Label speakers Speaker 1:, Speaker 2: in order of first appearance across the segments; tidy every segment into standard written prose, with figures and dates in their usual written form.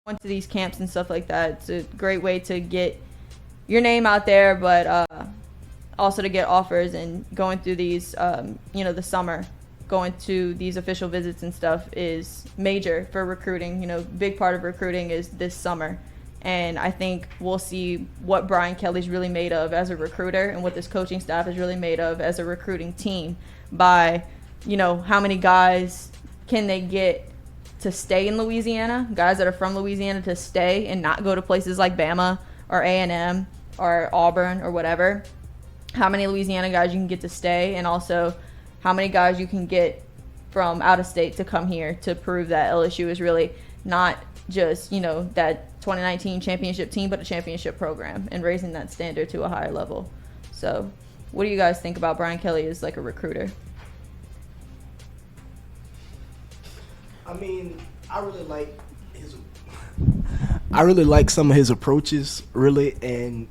Speaker 1: going to these camps and stuff like that. It's a great way to get your name out there, but also to get offers and going through these, the summer, going to these official visits and stuff is major for recruiting. Big part of recruiting is this summer. And I think we'll see what Brian Kelly's really made of as a recruiter and what this coaching staff is really made of as a recruiting team by, how many guys can they get to stay in Louisiana, guys that are from Louisiana to stay and not go to places like Bama or A&M or Auburn or whatever. How many Louisiana guys you can get to stay, and also how many guys you can get from out of state to come here to prove that LSU is really not just, that 2019 championship team, but a championship program, and raising that standard to a higher level. So what do you guys think about Brian Kelly as like a recruiter?
Speaker 2: I mean, I really like some of his approaches, really, and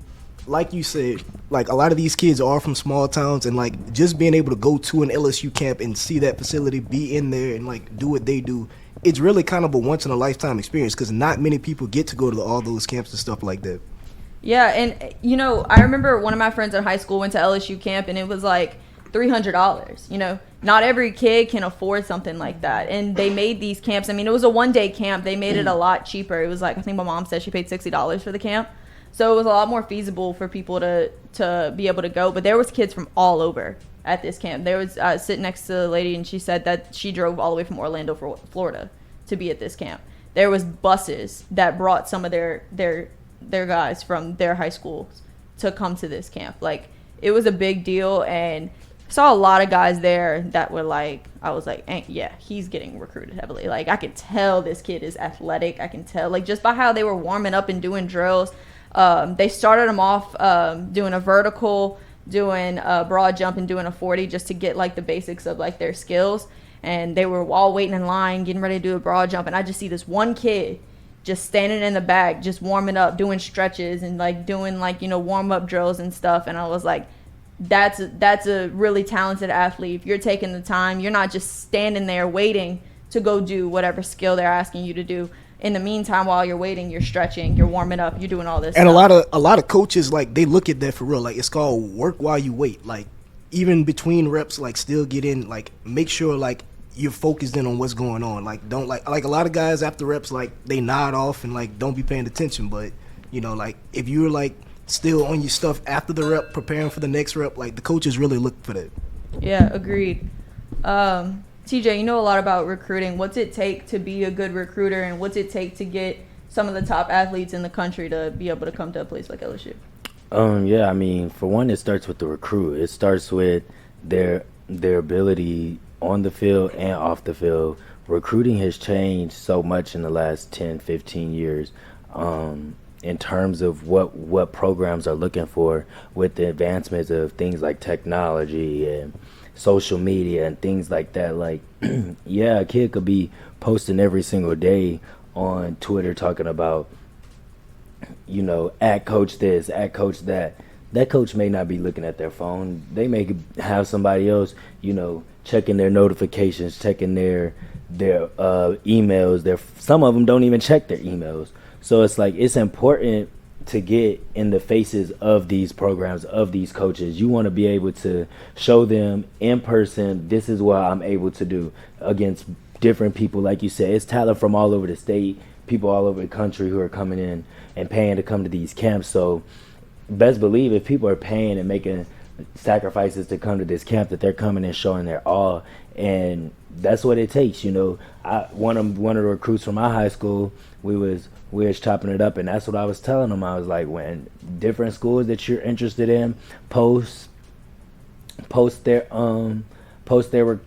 Speaker 2: like you said, like a lot of these kids are from small towns, and like just being able to go to an LSU camp and see that facility, be in there and like do what they do, it's really kind of a once in a lifetime experience because not many people get to go to all those camps and stuff like that.
Speaker 1: Yeah, and I remember one of my friends in high school went to LSU camp and it was like $300. Not every kid can afford something like that. And they made these camps. I mean, it was a one-day camp. They made it a lot cheaper. It was like, I think my mom said she paid $60 for the camp. So it was a lot more feasible for people to be able to go. But there was kids from all over at this camp. There was sitting next to the lady, and she said that she drove all the way from Orlando, Florida, to be at this camp. There was buses that brought some of their guys from their high schools to come to this camp. Like, it was a big deal, and I saw a lot of guys there that were like, I was like, yeah, he's getting recruited heavily. Like, I could tell this kid is athletic. I can tell, like, just by how they were warming up and doing drills. They started them off doing a vertical, doing a broad jump, and doing a 40 just to get, like, the basics of, like, their skills. And they were all waiting in line, getting ready to do a broad jump. And I just see this one kid just standing in the back, just warming up, doing stretches and, like, doing, like, warm-up drills and stuff. And I was like, that's a really talented athlete. If you're taking the time, you're not just standing there waiting to go do whatever skill they're asking you to do. In the meantime, while you're waiting, you're stretching, you're warming up, you're doing all this
Speaker 2: and
Speaker 1: stuff.
Speaker 2: a lot of coaches, like, they look at that for real. Like, it's called work while you wait. Like, even between reps, like, still get in, like, make sure, like, you're focused in on what's going on. Like, don't, like a lot of guys after reps, like, they nod off and, like, don't be paying attention. But, like, if you're, like, still on your stuff after the rep, preparing for the next rep, like, the coaches really look for that.
Speaker 1: Yeah, agreed. TJ, you know a lot about recruiting. What's it take to be a good recruiter, and what's it take to get some of the top athletes in the country to be able to come to a place like LSU?
Speaker 3: Yeah, I mean, for one, it starts with the recruit. It starts with their ability on the field and off the field. Recruiting has changed so much in the last 10, 15 years. In terms of what programs are looking for with the advancements of things like technology and social media and things like that. Like, yeah, a kid could be posting every single day on Twitter talking about, at coach this, at coach that. That coach may not be looking at their phone. They may have somebody else, checking their notifications, checking their emails. Some of them don't even check their emails. So it's like, it's important to get in the faces of these programs, of these coaches. You want to be able to show them in person, this is what I'm able to do against different people. Like you said, it's talent from all over the state, people all over the country who are coming in and paying to come to these camps. So best believe if people are paying and making sacrifices to come to this camp, that they're coming and showing their all. And that's what it takes. One of the recruits from my high school, we was chopping it up, and that's what I was telling them. I was like, when different schools that you're interested in post their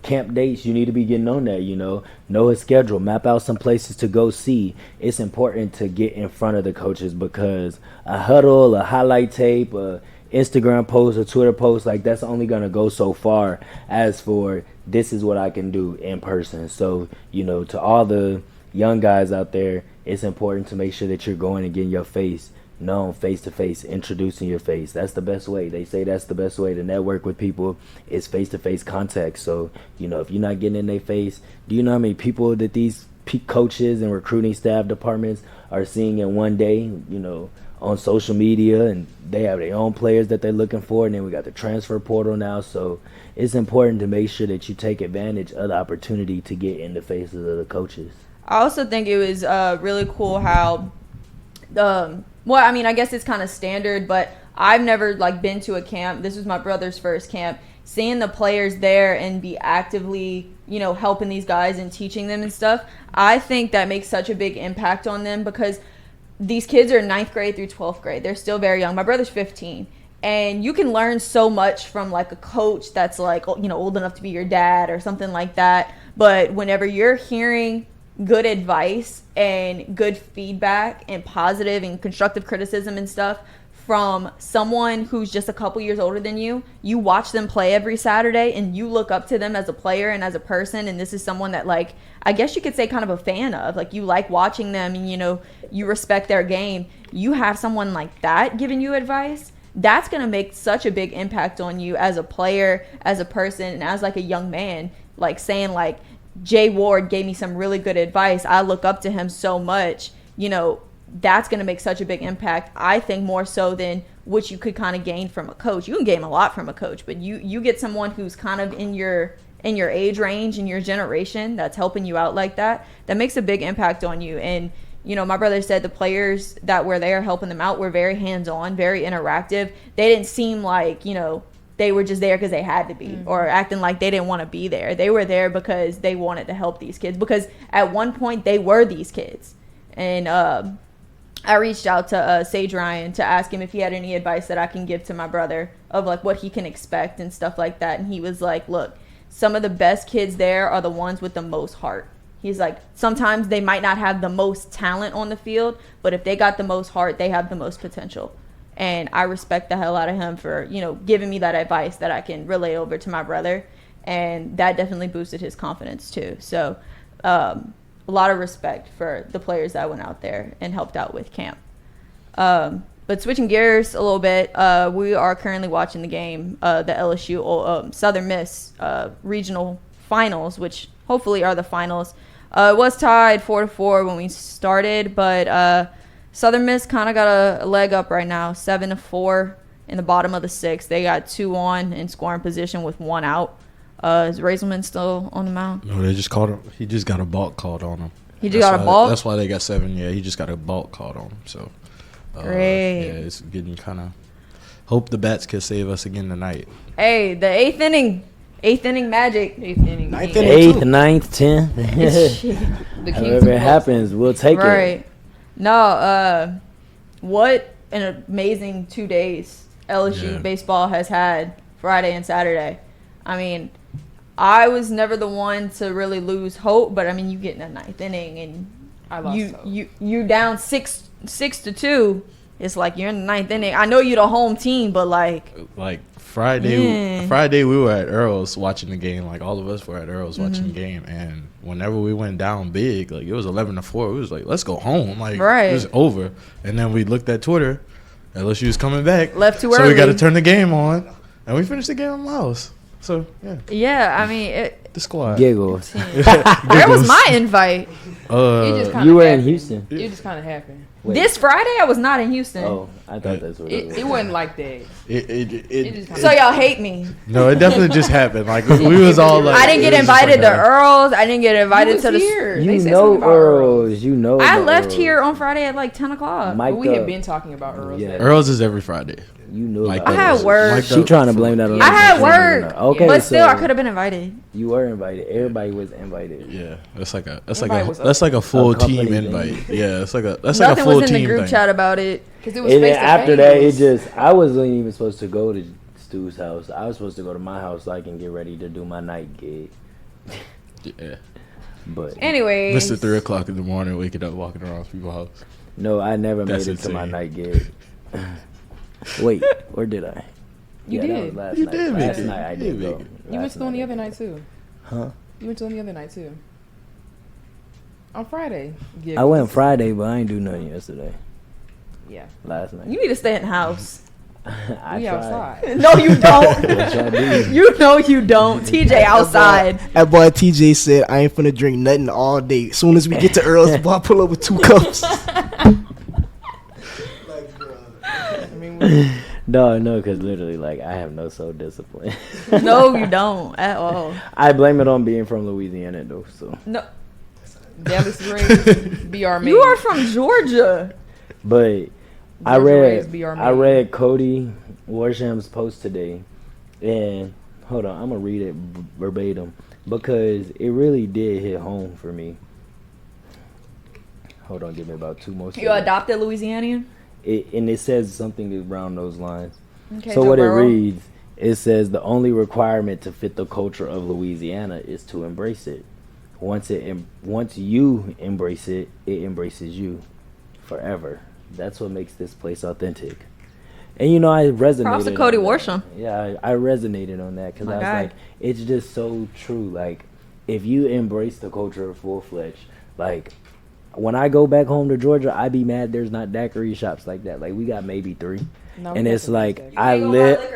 Speaker 3: camp dates, you need to be getting on that. Know his schedule, map out some places to go see. It's important to get in front of the coaches, because a huddle, a highlight tape, a Instagram post, a Twitter post, like, that's only gonna go so far. As for, this is what I can do in person. So, to all the young guys out there, it's important to make sure that you're going and getting your face known face to face, introducing your face. That's the best way. They say that's the best way to network with people, is face to face contact. So, if you're not getting in their face, do you know how many people that these coaches and recruiting staff departments are seeing in one day, you know, on social media, and they have their own players that they're looking for, and then we got the transfer portal now. So it's important to make sure that you take advantage of the opportunity to get in the faces of the coaches.
Speaker 1: I also think it was really cool how, well, I mean, I guess it's kind of standard, but I've never like been to a camp. This was my brother's first camp. Seeing the players there and be actively, you know, helping these guys and teaching them and stuff, I think that makes such a big impact on them, because these kids are 9th grade through 12th grade. They're still very young. My brother's 15. And you can learn so much from like a coach that's like, you know, old enough to be your dad or something like that. But whenever you're hearing good advice and good feedback and positive and constructive criticism and stuff from someone who's just a couple years older than you, you watch them play every Saturday and you look up to them as a player and as a person, and this is someone that, like, I guess you could say kind of a fan of, like, you like watching them and, you know, you respect their game. You have someone like that giving you advice, that's going to make such a big impact on you as a player, as a person, and as like a young man, like saying like, Jay Ward gave me some really good advice, I look up to him so much, you know, that's going to make such a big impact. I think more so than what you could kind of gain from a coach. You can gain a lot from a coach, but you get someone who's kind of in your age range, in your generation, that's helping you out like that, that makes a big impact on you. And, you know, my brother said the players that were there helping them out were very hands-on, very interactive. They didn't seem like, you know, they were just there because they had to be, or acting like they didn't want to be there. They were there because they wanted to help these kids, because at one point they were these kids. And I reached out to Sage Ryan to ask him if he had any advice that I can give to my brother of like what he can expect and stuff like that. And he was like, look, some of the best kids there are the ones with the most heart. He's like, sometimes they might not have the most talent on the field, but if they got the most heart, they have the most potential. And I respect the hell out of him for, you know, giving me that advice that I can relay over to my brother. And that definitely boosted his confidence too. So a lot of respect for the players that went out there and helped out with camp. But switching gears a little bit, we are currently watching the game, the LSU Southern Miss regional finals, which hopefully are the finals. It was tied 4-4 when we started, but Southern Miss kind of got a leg up right now, 7-4 in the bottom of the sixth. They got 2 on in scoring position with 1 out. Is Raiselman still on the mound?
Speaker 4: No, they just called him. He just got a balk called on him.
Speaker 1: He just got a balk?
Speaker 4: That's why they got 7. Yeah, he just got a balk called on him. So,
Speaker 1: great.
Speaker 4: Yeah, it's getting kind of. Hope the bats can save us again tonight.
Speaker 1: Hey, the eighth inning magic.
Speaker 2: Ninth inning.
Speaker 3: 8th, 9th, 10th. However it happens, we'll take it.
Speaker 1: Right. No, what an amazing 2 days LSU baseball has had, Friday and Saturday. I mean, I was never the one to really lose hope, but I mean, you get in the 9th inning and
Speaker 5: I lost hope.
Speaker 1: You down 6-2. It's like you're in the 9th inning. I know you're the home team, but like
Speaker 4: Friday we were at Earl's watching the game. Like all of us were at Earl's watching the game, and whenever we went down big, like it was 11-4. We was like, let's go home. Like it was over. And then we looked at Twitter. LSU's coming back.
Speaker 1: Left too
Speaker 4: so
Speaker 1: early.
Speaker 4: we got to turn the game on, and we finished the game on Laos. So
Speaker 1: yeah. I mean,
Speaker 4: the squad
Speaker 3: giggles.
Speaker 1: Where was my invite?
Speaker 3: You were in Houston.
Speaker 5: It just kind of happened.
Speaker 3: Wait.
Speaker 1: This Friday, I was not in Houston.
Speaker 3: Oh, I thought that's what it was.
Speaker 5: It wasn't like that.
Speaker 1: So y'all hate me.
Speaker 4: No, it definitely just happened. Like we was all like,
Speaker 1: I didn't get invited to Earl's. I didn't get invited to the.
Speaker 5: Here.
Speaker 3: You know Earl's. You know.
Speaker 1: I left
Speaker 3: Earl's.
Speaker 1: here on Friday at like 10 o'clock.
Speaker 5: But we had been talking about Earl's.
Speaker 3: Yeah.
Speaker 4: Earl's is every Friday.
Speaker 3: You know.
Speaker 4: Like
Speaker 1: I had work.
Speaker 3: She trying to blame that on.
Speaker 1: I had work.
Speaker 3: Okay,
Speaker 1: but still,
Speaker 3: so
Speaker 1: I could have been invited.
Speaker 3: You were invited. Everybody was invited.
Speaker 4: Yeah, that's like a full
Speaker 3: a company
Speaker 4: team
Speaker 3: thing.
Speaker 4: invite. Yeah, that's like a
Speaker 1: Nothing
Speaker 4: full
Speaker 1: was in the
Speaker 4: team
Speaker 1: group
Speaker 4: thing.
Speaker 1: chat about it.
Speaker 5: Because it was
Speaker 3: And then
Speaker 5: face-to-face.
Speaker 3: after that, I wasn't even supposed to go to Stu's house. I was supposed to go to my house so I can get ready to do my night gig.
Speaker 4: Yeah.
Speaker 3: But
Speaker 1: Anyway,
Speaker 4: Mr. 3 o'clock in the morning, waking up, walking around people's house.
Speaker 3: no, I never
Speaker 4: That's
Speaker 3: made it to my
Speaker 4: insane.
Speaker 3: night gig. Wait, or did I?
Speaker 5: You
Speaker 3: That
Speaker 5: did.
Speaker 3: was last
Speaker 4: You
Speaker 3: night.
Speaker 4: did make
Speaker 3: Last
Speaker 4: it.
Speaker 3: night I
Speaker 4: You
Speaker 3: did
Speaker 4: did
Speaker 3: go.
Speaker 4: make it.
Speaker 5: You went to the one the other night, too.
Speaker 3: Huh?
Speaker 5: You went to the other night, too. On Friday. Yeah,
Speaker 3: I went Friday, but I ain't do nothing yesterday.
Speaker 5: Yeah.
Speaker 3: Last night.
Speaker 1: you need to stay in the house.
Speaker 3: I
Speaker 5: We
Speaker 3: tried.
Speaker 5: outside.
Speaker 1: No, you don't.
Speaker 3: What y'all do?
Speaker 1: You know you don't. TJ outside.
Speaker 2: That boy TJ said, I ain't finna drink nothing all day. As soon as we get to Earl's, boy, I pull up with 2 cups.
Speaker 5: I mean,
Speaker 3: No, because literally, like, I have no soul discipline.
Speaker 1: No, you don't at all.
Speaker 3: I blame it on being from Louisiana, though. So,
Speaker 1: No,
Speaker 5: Dallas raised, BR made.
Speaker 1: you are from Georgia.
Speaker 3: but I
Speaker 5: Georgia raised, BR
Speaker 3: read
Speaker 5: made.
Speaker 3: Cody Warsham's post today, and hold on, I'm gonna read it verbatim because it really did hit home for me. Hold on, give me about 2 more seconds.
Speaker 1: You adopted Louisianian?
Speaker 3: And it says something around those lines.
Speaker 1: Okay,
Speaker 3: So
Speaker 1: Joe
Speaker 3: what
Speaker 1: Burrow.
Speaker 3: it reads, it says the only requirement to fit the culture of Louisiana is to embrace it. Once you embrace it, it embraces you forever. That's what makes this place authentic. And you know, I resonated.
Speaker 1: Props to Cody
Speaker 3: on that.
Speaker 1: Worsham.
Speaker 3: Yeah, I resonated on that because
Speaker 1: My
Speaker 3: I was
Speaker 1: guy.
Speaker 3: like, it's just so true. Like, if you embrace the culture full-fledged, like, when I go back home to Georgia, I be mad there's not daiquiri shops like that. Like, we got maybe 3.
Speaker 5: No,
Speaker 3: And
Speaker 5: we
Speaker 3: it's
Speaker 5: got
Speaker 3: like,
Speaker 5: some
Speaker 3: I live.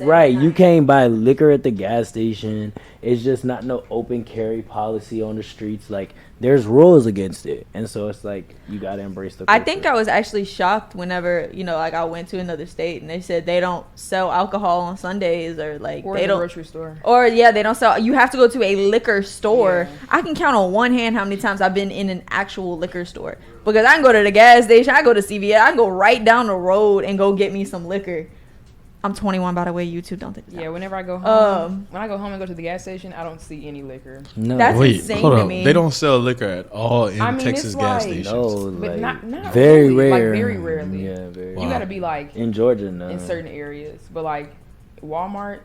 Speaker 3: Right, you can't buy liquor at the gas station. It's just not no open carry policy on the streets. Like, there's rules against it. And so it's like, you got to embrace the culture.
Speaker 1: I think I was actually shocked whenever, like I went to another state and they said they don't sell alcohol on Sundays or like
Speaker 5: or
Speaker 1: they
Speaker 5: in the
Speaker 1: don't.
Speaker 5: grocery store.
Speaker 1: Or they don't sell. You have to go to a liquor store.
Speaker 5: Yeah.
Speaker 1: I can count on one hand how many times I've been in an actual liquor store because I can go to the gas station, I go to CVS, I can go right down the road and go get me some liquor. I'm 21, by the way. You two don't think that.
Speaker 5: Yeah, whenever I go home, when I go home and go to the gas station, I don't see any liquor.
Speaker 3: No.
Speaker 1: That's
Speaker 4: Wait,
Speaker 1: insane
Speaker 4: hold
Speaker 1: to
Speaker 4: up.
Speaker 1: me.
Speaker 4: They don't sell liquor at all in
Speaker 5: I mean,
Speaker 4: Texas
Speaker 5: it's
Speaker 4: gas
Speaker 5: like-
Speaker 4: stations.
Speaker 3: No,
Speaker 5: But
Speaker 3: like,
Speaker 5: not
Speaker 3: very
Speaker 5: really,
Speaker 3: rare.
Speaker 5: like very rarely.
Speaker 3: Yeah, very
Speaker 4: Wow.
Speaker 5: You gotta be like
Speaker 3: in Georgia, no.
Speaker 5: in certain areas, but like Walmart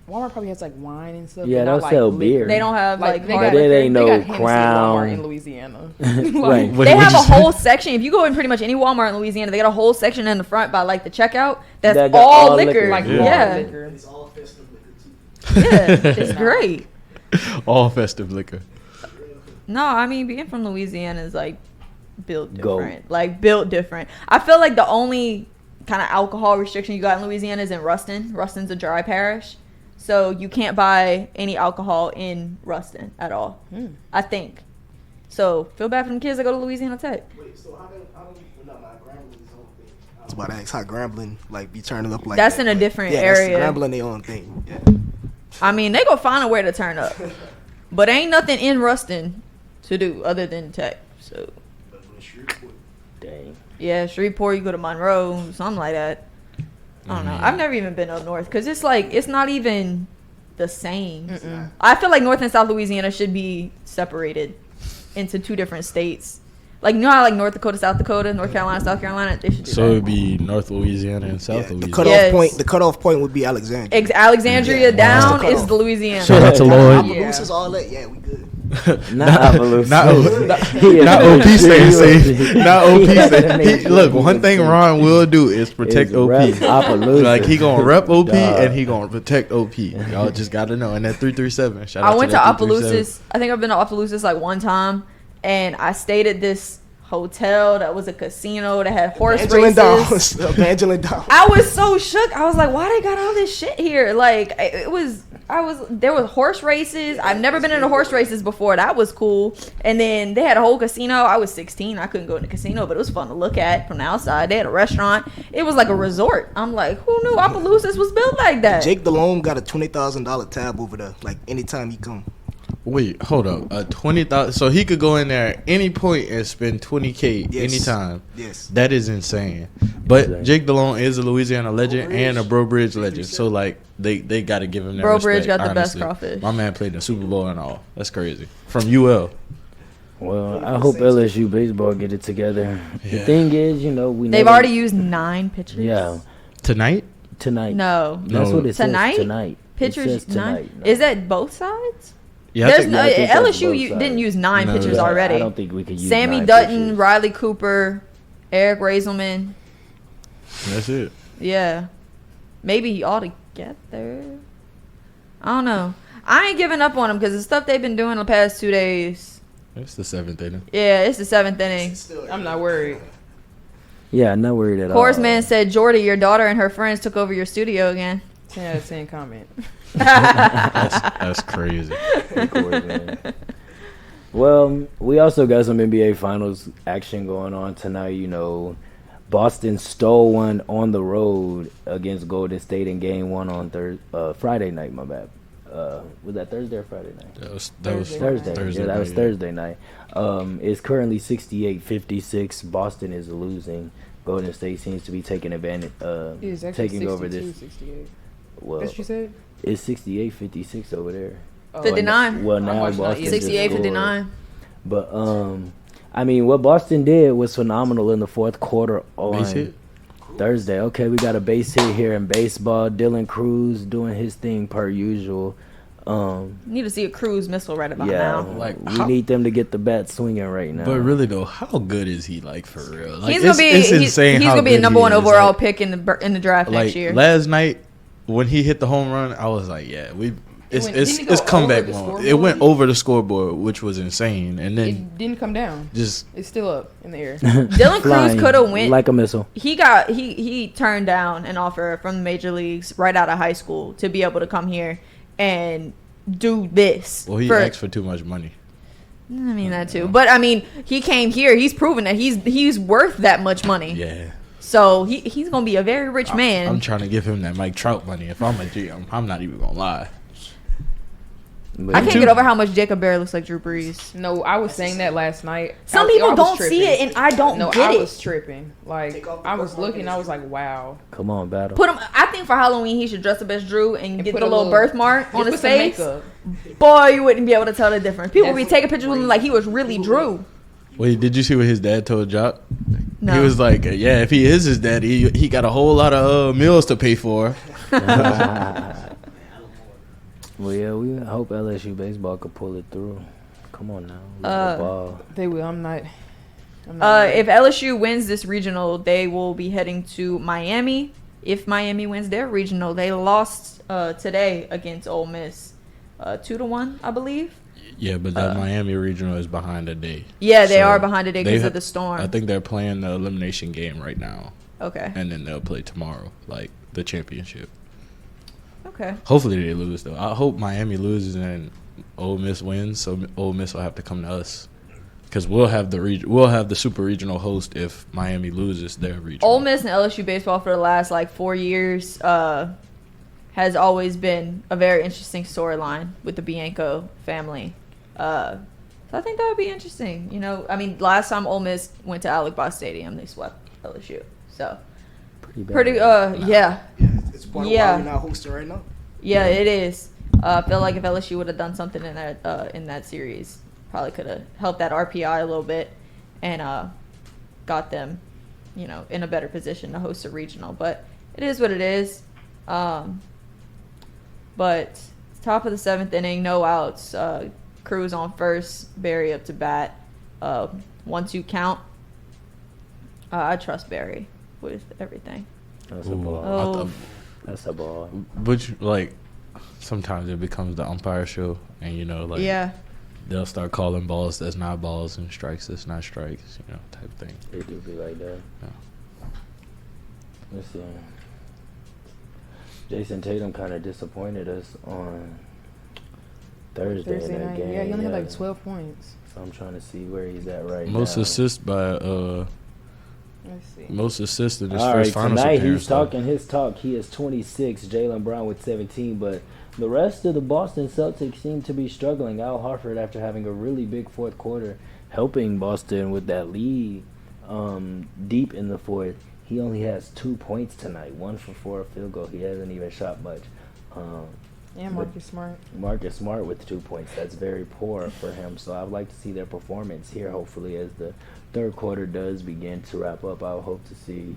Speaker 5: probably has like wine and stuff.
Speaker 3: Yeah,
Speaker 5: but
Speaker 3: they'll
Speaker 5: not, like,
Speaker 3: sell
Speaker 5: liquor.
Speaker 3: beer.
Speaker 1: They don't have like
Speaker 5: they
Speaker 1: hard
Speaker 5: got,
Speaker 3: But it
Speaker 1: liquor.
Speaker 3: ain't
Speaker 5: they
Speaker 3: no
Speaker 5: got Hennessy at
Speaker 3: Crown.
Speaker 5: Walmart in Louisiana.
Speaker 3: Right.
Speaker 4: What-
Speaker 1: They
Speaker 4: what'd
Speaker 1: have
Speaker 4: you
Speaker 1: a
Speaker 4: say?
Speaker 1: whole section. If you go in pretty much any Walmart in Louisiana, they got a whole section in the front by like the checkout that's
Speaker 3: That got
Speaker 1: all
Speaker 3: all
Speaker 1: liquor.
Speaker 3: liquor.
Speaker 5: Like
Speaker 4: Yeah.
Speaker 5: raw
Speaker 1: Yeah,
Speaker 5: liquor.
Speaker 2: It's all festive liquor, too.
Speaker 1: yeah, it's great.
Speaker 4: All festive liquor.
Speaker 1: No, I mean being from Louisiana is like built
Speaker 3: Go.
Speaker 1: different. Like built different. I feel like the only kind of alcohol restriction you got in Louisiana is in Ruston. Ruston's a dry parish, so you can't buy any alcohol in Ruston at all. I think. So feel bad for them kids that go to Louisiana Tech.
Speaker 2: Wait, so how Gramblin's own thing? I was about to ask how Grambling like be turning up like
Speaker 1: That's
Speaker 2: that.
Speaker 1: in a different
Speaker 2: Yeah,
Speaker 1: area.
Speaker 2: that's Grambling their own thing. Yeah.
Speaker 1: I mean, they go find a way to turn up, but ain't nothing in Ruston to do other than Tech. So
Speaker 3: Dang.
Speaker 1: yeah, Shreveport, you go to Monroe, something like that. I don't know. I've never even been up north because it's like it's not even the same. I feel like North and South Louisiana should be separated into 2 different states. Like you know how like North Dakota, South Dakota, North Carolina, South Carolina, they should do
Speaker 4: So
Speaker 1: that.
Speaker 4: it'd be North Louisiana and South
Speaker 2: Yeah,
Speaker 4: Louisiana.
Speaker 2: the cutoff point would be Alexandria.
Speaker 1: Alexandria
Speaker 2: Yeah.
Speaker 1: down
Speaker 2: Wow.
Speaker 1: is the Louisiana.
Speaker 4: Shout out to Lloyd.
Speaker 2: Opelousas, all that. Yeah, we good.
Speaker 3: Not Appaloosa.
Speaker 4: Not OP staying safe. Not OP staying. Look, one thing Ron will do is protect OP.
Speaker 3: Appaloosa.
Speaker 4: Like he gonna rep OP
Speaker 3: Dog.
Speaker 4: and he gonna protect OP. Y'all just gotta know. And that 337. Shout out
Speaker 1: I went to
Speaker 4: that 337.
Speaker 1: Opelousas. I think I've been to Opelousas like one time, and I stayed at this hotel that was a casino that had horse
Speaker 2: Evangeline
Speaker 1: races.
Speaker 2: Downs. Evangeline Downs.
Speaker 1: I was so shook. I was like, why they got all this shit here? Like there was horse races. I've never been into horse races before. That was cool. And then they had a whole casino. I was 16. I couldn't go in the casino, but it was fun to look at from the outside. They had a restaurant. It was like a resort. I'm like, who knew Opelousas was built like that?
Speaker 2: Jake DeLome got a $20,000 tab over there. Like anytime he come.
Speaker 4: Wait, hold up. 20,000. So he could go in there at any point and spend 20K
Speaker 2: Yes.
Speaker 4: anytime.
Speaker 2: Yes.
Speaker 4: That is insane. But Jake DeLone is a Louisiana legend and a Bro Bridge legend. So like they got to give him that
Speaker 1: Bro
Speaker 4: respect,
Speaker 1: Bridge got the best
Speaker 4: honestly.
Speaker 1: crawfish.
Speaker 4: My man played in the Super Bowl and all. That's crazy. From UL.
Speaker 3: Well, I hope LSU baseball get it together. The
Speaker 4: Yeah.
Speaker 3: thing is, we
Speaker 1: They've
Speaker 3: never-
Speaker 1: already used 9 pitchers.
Speaker 3: Yeah,
Speaker 4: Tonight?
Speaker 3: tonight.
Speaker 1: No.
Speaker 3: That's
Speaker 4: No.
Speaker 3: what it says.
Speaker 1: Tonight?
Speaker 3: Tonight. It
Speaker 1: Pitchers
Speaker 3: says tonight.
Speaker 1: 9. Is that both sides?
Speaker 4: Yeah, I
Speaker 1: There's
Speaker 4: think-
Speaker 1: no,
Speaker 3: I think that's
Speaker 1: LSU
Speaker 3: both
Speaker 1: didn't
Speaker 3: sides.
Speaker 1: use 9
Speaker 4: No,
Speaker 1: pitchers
Speaker 4: yeah.
Speaker 1: already.
Speaker 3: I don't think we could use
Speaker 1: Sammy
Speaker 3: 9
Speaker 1: Dutton,
Speaker 3: pitchers.
Speaker 1: Riley Cooper, Eric Raiselman.
Speaker 4: That's it.
Speaker 1: Yeah. Maybe all together. I don't know. I ain't giving up on them because the stuff they've been doing the past 2 days.
Speaker 4: It's the 7th inning.
Speaker 1: Yeah, it's the 7th inning.
Speaker 5: I'm not worried.
Speaker 3: Yeah, not worried at all.
Speaker 1: Course Man said, Jordy, your daughter and her friends took over your studio again.
Speaker 5: 10 out of 10 comment.
Speaker 4: That's crazy.
Speaker 3: Well, we also got some NBA Finals action going on tonight. You know, Boston stole one on the road against Golden State in Game 1 on Friday night. My bad. Was that Thursday or Friday night?
Speaker 4: That was
Speaker 3: Thursday. Yeah, that was Thursday night. It's currently 68-56. Boston is losing. Golden State seems to be taking advantage, taking over this.
Speaker 5: 68.
Speaker 3: Well,
Speaker 5: That's what you said?
Speaker 3: it's 68-56 over there.
Speaker 1: 59.
Speaker 3: Well, now Boston just
Speaker 1: 68,
Speaker 3: scored.
Speaker 1: 59.
Speaker 3: But I mean, what Boston did was phenomenal in the fourth quarter on
Speaker 4: Base hit?
Speaker 3: Thursday. Okay, we got a base hit here in baseball. Dylan Cruz doing his thing per usual.
Speaker 1: Need to see a cruise missile right about
Speaker 3: Yeah,
Speaker 1: now.
Speaker 4: Like,
Speaker 3: we need them to get the bat swinging right now.
Speaker 4: But really though, how good is he? Like for real, like
Speaker 1: He's gonna be.
Speaker 4: it's insane.
Speaker 1: He's
Speaker 4: how
Speaker 1: gonna be a
Speaker 4: good
Speaker 1: number
Speaker 4: he
Speaker 1: 1
Speaker 4: is.
Speaker 1: overall
Speaker 4: Like,
Speaker 1: pick in the draft
Speaker 4: like
Speaker 1: next year.
Speaker 4: last night when he hit the home run, I was like, yeah,
Speaker 5: Didn't it
Speaker 4: it's
Speaker 5: go
Speaker 4: comeback
Speaker 5: over the
Speaker 4: mode.
Speaker 5: scoreboard?
Speaker 4: It went over the scoreboard, which was insane, and then
Speaker 5: It didn't come down.
Speaker 4: just
Speaker 5: It's still up in the air.
Speaker 1: Dylan
Speaker 3: Flying
Speaker 1: Cruz could have went.
Speaker 3: like a missile.
Speaker 1: He turned down an offer from the major leagues right out of high school to be able to come here and do this.
Speaker 4: well, he asked for too much money.
Speaker 1: I mean that too, but I mean he came here. He's proven that he's worth that much money.
Speaker 4: Yeah,
Speaker 1: So he's gonna be a very rich man.
Speaker 4: I'm trying to give him that Mike Trout money. If I'm a GM, I'm not even gonna lie.
Speaker 1: I can't get over how much Jacob Berry looks like Drew Brees.
Speaker 5: No, I was saying that last night.
Speaker 1: Some
Speaker 5: I
Speaker 1: people
Speaker 5: was
Speaker 1: don't
Speaker 5: tripping.
Speaker 1: see it, and I don't
Speaker 5: No,
Speaker 1: get
Speaker 5: I
Speaker 1: it.
Speaker 5: was tripping. Like, I was looking, I was like, wow.
Speaker 3: Come on, battle.
Speaker 1: Put him. I think for Halloween he should dress up as Drew and get
Speaker 5: put
Speaker 1: the
Speaker 5: a
Speaker 1: little
Speaker 5: little-
Speaker 1: birthmark on
Speaker 5: Just
Speaker 1: his
Speaker 5: put some
Speaker 1: face.
Speaker 5: makeup.
Speaker 1: Boy, you wouldn't be able to tell the difference. People would be
Speaker 5: That's
Speaker 1: taking pictures with him like he was really Drew.
Speaker 4: Wait, did you see what his dad told Jock?
Speaker 1: No.
Speaker 4: He was like, yeah, if he is his dad, he got a whole lot of meals to pay for.
Speaker 3: Well, yeah, we hope LSU baseball could pull it through. Come on now, the ball.
Speaker 5: They will. I'm not.
Speaker 1: If LSU wins this regional, they will be heading to Miami. If Miami wins their regional, they lost today against Ole Miss, 2-1, I believe.
Speaker 4: Yeah, but that Miami regional is behind a day.
Speaker 1: Yeah, they
Speaker 4: So
Speaker 1: are behind a day because
Speaker 4: they
Speaker 1: of the storm.
Speaker 4: I think they're playing the elimination game right now,
Speaker 1: Okay.
Speaker 4: and then they'll play tomorrow, like the championship.
Speaker 1: Okay.
Speaker 4: Hopefully they lose though. I hope Miami loses and Ole Miss wins, so Ole Miss will have to come to us because we'll have the super regional host if Miami loses their regional.
Speaker 1: Ole Miss and LSU baseball for the last 4 years has always been a very interesting storyline with the Bianco family. So I think that would be interesting. You know, I mean, last time Ole Miss went to Alec Boss Stadium, they swept LSU. So pretty yeah.
Speaker 2: It's part
Speaker 1: Yeah.
Speaker 2: of why we're not hosting right now.
Speaker 1: Yeah, it is. I feel like if LSU would have done something in that series, probably could have helped that RPI a little bit and got them, in a better position to host a regional. But it is what it is. But top of the 7th inning, no outs. Cruz on first, Barry up to bat. 1-2 count. I trust Barry with everything.
Speaker 3: That's a ball.
Speaker 1: Oh.
Speaker 3: That's a ball.
Speaker 4: But sometimes it becomes the umpire show, and
Speaker 1: Yeah.
Speaker 4: they'll start calling balls that's not balls and strikes that's not strikes, type thing.
Speaker 3: It do be like that.
Speaker 4: Yeah.
Speaker 3: Let's see. Jason Tatum kind of disappointed us on Thursday in that
Speaker 5: night.
Speaker 3: game.
Speaker 5: Yeah, he only had 12 points.
Speaker 3: So I'm trying to see where he's at right
Speaker 4: Most
Speaker 3: now.
Speaker 4: assists by
Speaker 5: Let's see.
Speaker 4: most assists in his
Speaker 3: All
Speaker 4: first
Speaker 3: right,
Speaker 4: finals
Speaker 3: tonight
Speaker 4: appearance.
Speaker 3: he's talking his talk. He is 26. Jaylen Brown with 17, but the rest of the Boston Celtics seem to be struggling. Al Horford, after having a really big fourth quarter, helping Boston with that lead deep in the fourth. He only has 2 points tonight, 1 for 4 field goal. He hasn't even shot much.
Speaker 5: And Marcus Smart.
Speaker 3: Marcus Smart with 2 points. That's very poor for him. So I'd like to see their performance here, hopefully, as the third quarter does begin to wrap up. I would hope to see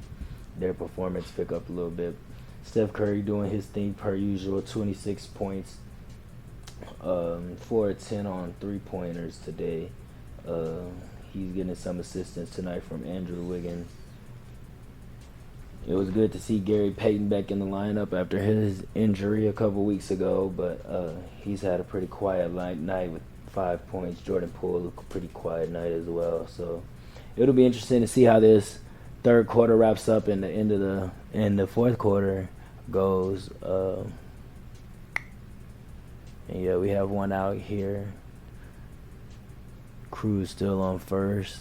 Speaker 3: their performance pick up a little bit. Steph Curry doing his thing per usual, 26 points, 4-10 on three-pointers today. He's getting some assistance tonight from Andrew Wiggins. It was good to see Gary Payton back in the lineup after his injury a couple weeks ago, but he's had a pretty quiet night with 5 points. Jordan Poole, a pretty quiet night as well. So it'll be interesting to see how this third quarter wraps up and the fourth quarter goes. And yeah, we have one out here. Crew's still on first.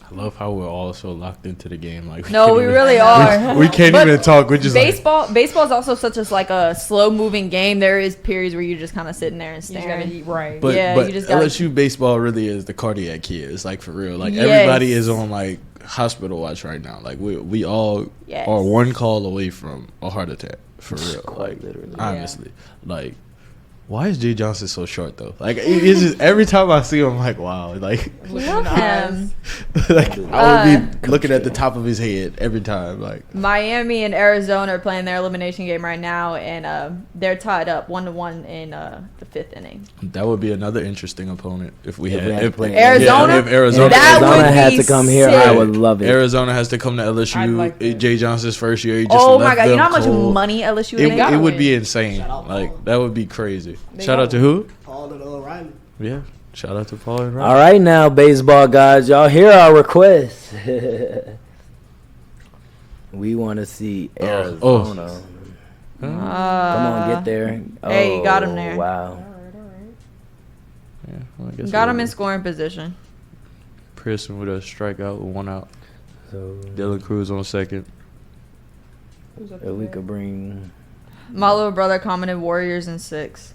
Speaker 4: I love how we're all so locked into the game. Like,
Speaker 1: we really are.
Speaker 4: We can't even talk. We're just
Speaker 1: baseball is also such as like a slow moving game. There is periods where you're just kind of sitting there and staring.
Speaker 5: Right.
Speaker 4: But
Speaker 1: you just gotta,
Speaker 4: LSU baseball really is the cardiac kid. It's like for real. Like everybody is on like hospital watch right now. Like we all are one call away from a heart attack for real. Like literally, honestly, like. Why is Jay Johnson so short though? Like it's just every time I see him, I'm like, wow, like
Speaker 1: love him.
Speaker 4: Like I would be looking at the top of his head every time. Like
Speaker 1: Miami and Arizona are playing their elimination game right now, and they're tied up 1-1 in the 5th inning.
Speaker 4: That would be another interesting opponent if Arizona.
Speaker 1: If
Speaker 4: Arizona
Speaker 3: had to come here, I would love it.
Speaker 4: Arizona has to come to LSU.
Speaker 5: Like
Speaker 4: Jay Johnson's first year. He just
Speaker 1: my god, you know how much money LSU
Speaker 4: it would be insane. Like that would be crazy. Shout out to who?
Speaker 2: Paul and Riley.
Speaker 4: Yeah. Shout out to Paul and Riley.
Speaker 3: All right now, baseball guys, y'all hear our request. We want to see Arizona. Come on, get there.
Speaker 1: Hey, you got him there.
Speaker 3: Wow.
Speaker 5: All right.
Speaker 4: Yeah, well, I guess
Speaker 1: Got him in scoring position.
Speaker 4: Pearson with a strikeout, 1 out.
Speaker 3: So
Speaker 4: Dylan Cruz on second.
Speaker 5: Who's up
Speaker 3: if we
Speaker 5: there?
Speaker 3: could bring.
Speaker 1: My little brother commented Warriors in 6.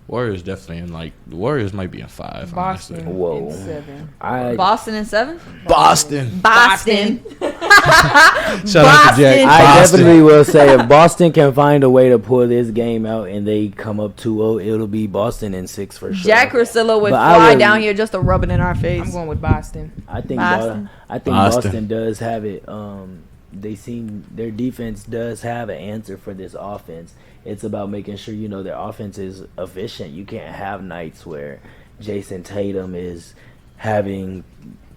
Speaker 4: Warriors definitely in like the Warriors might be in 5.
Speaker 5: Boston
Speaker 4: Honestly.
Speaker 3: Whoa.
Speaker 5: in 7.
Speaker 1: Boston in 7?
Speaker 4: Boston.
Speaker 1: Boston.
Speaker 4: Shout out to Jack.
Speaker 3: I
Speaker 4: Boston.
Speaker 3: definitely will say if Boston can find a way to pull this game out and they come up 2-0, it'll be Boston in 6 for sure.
Speaker 1: Jack Russillo would
Speaker 3: But
Speaker 1: fly down here just to rub it in our face.
Speaker 5: I'm going with Boston.
Speaker 3: I think
Speaker 1: Boston.
Speaker 3: Boston does have it. Their defense does have an answer for this offense. It's about making sure their offense is efficient. You can't have nights where Jason Tatum is having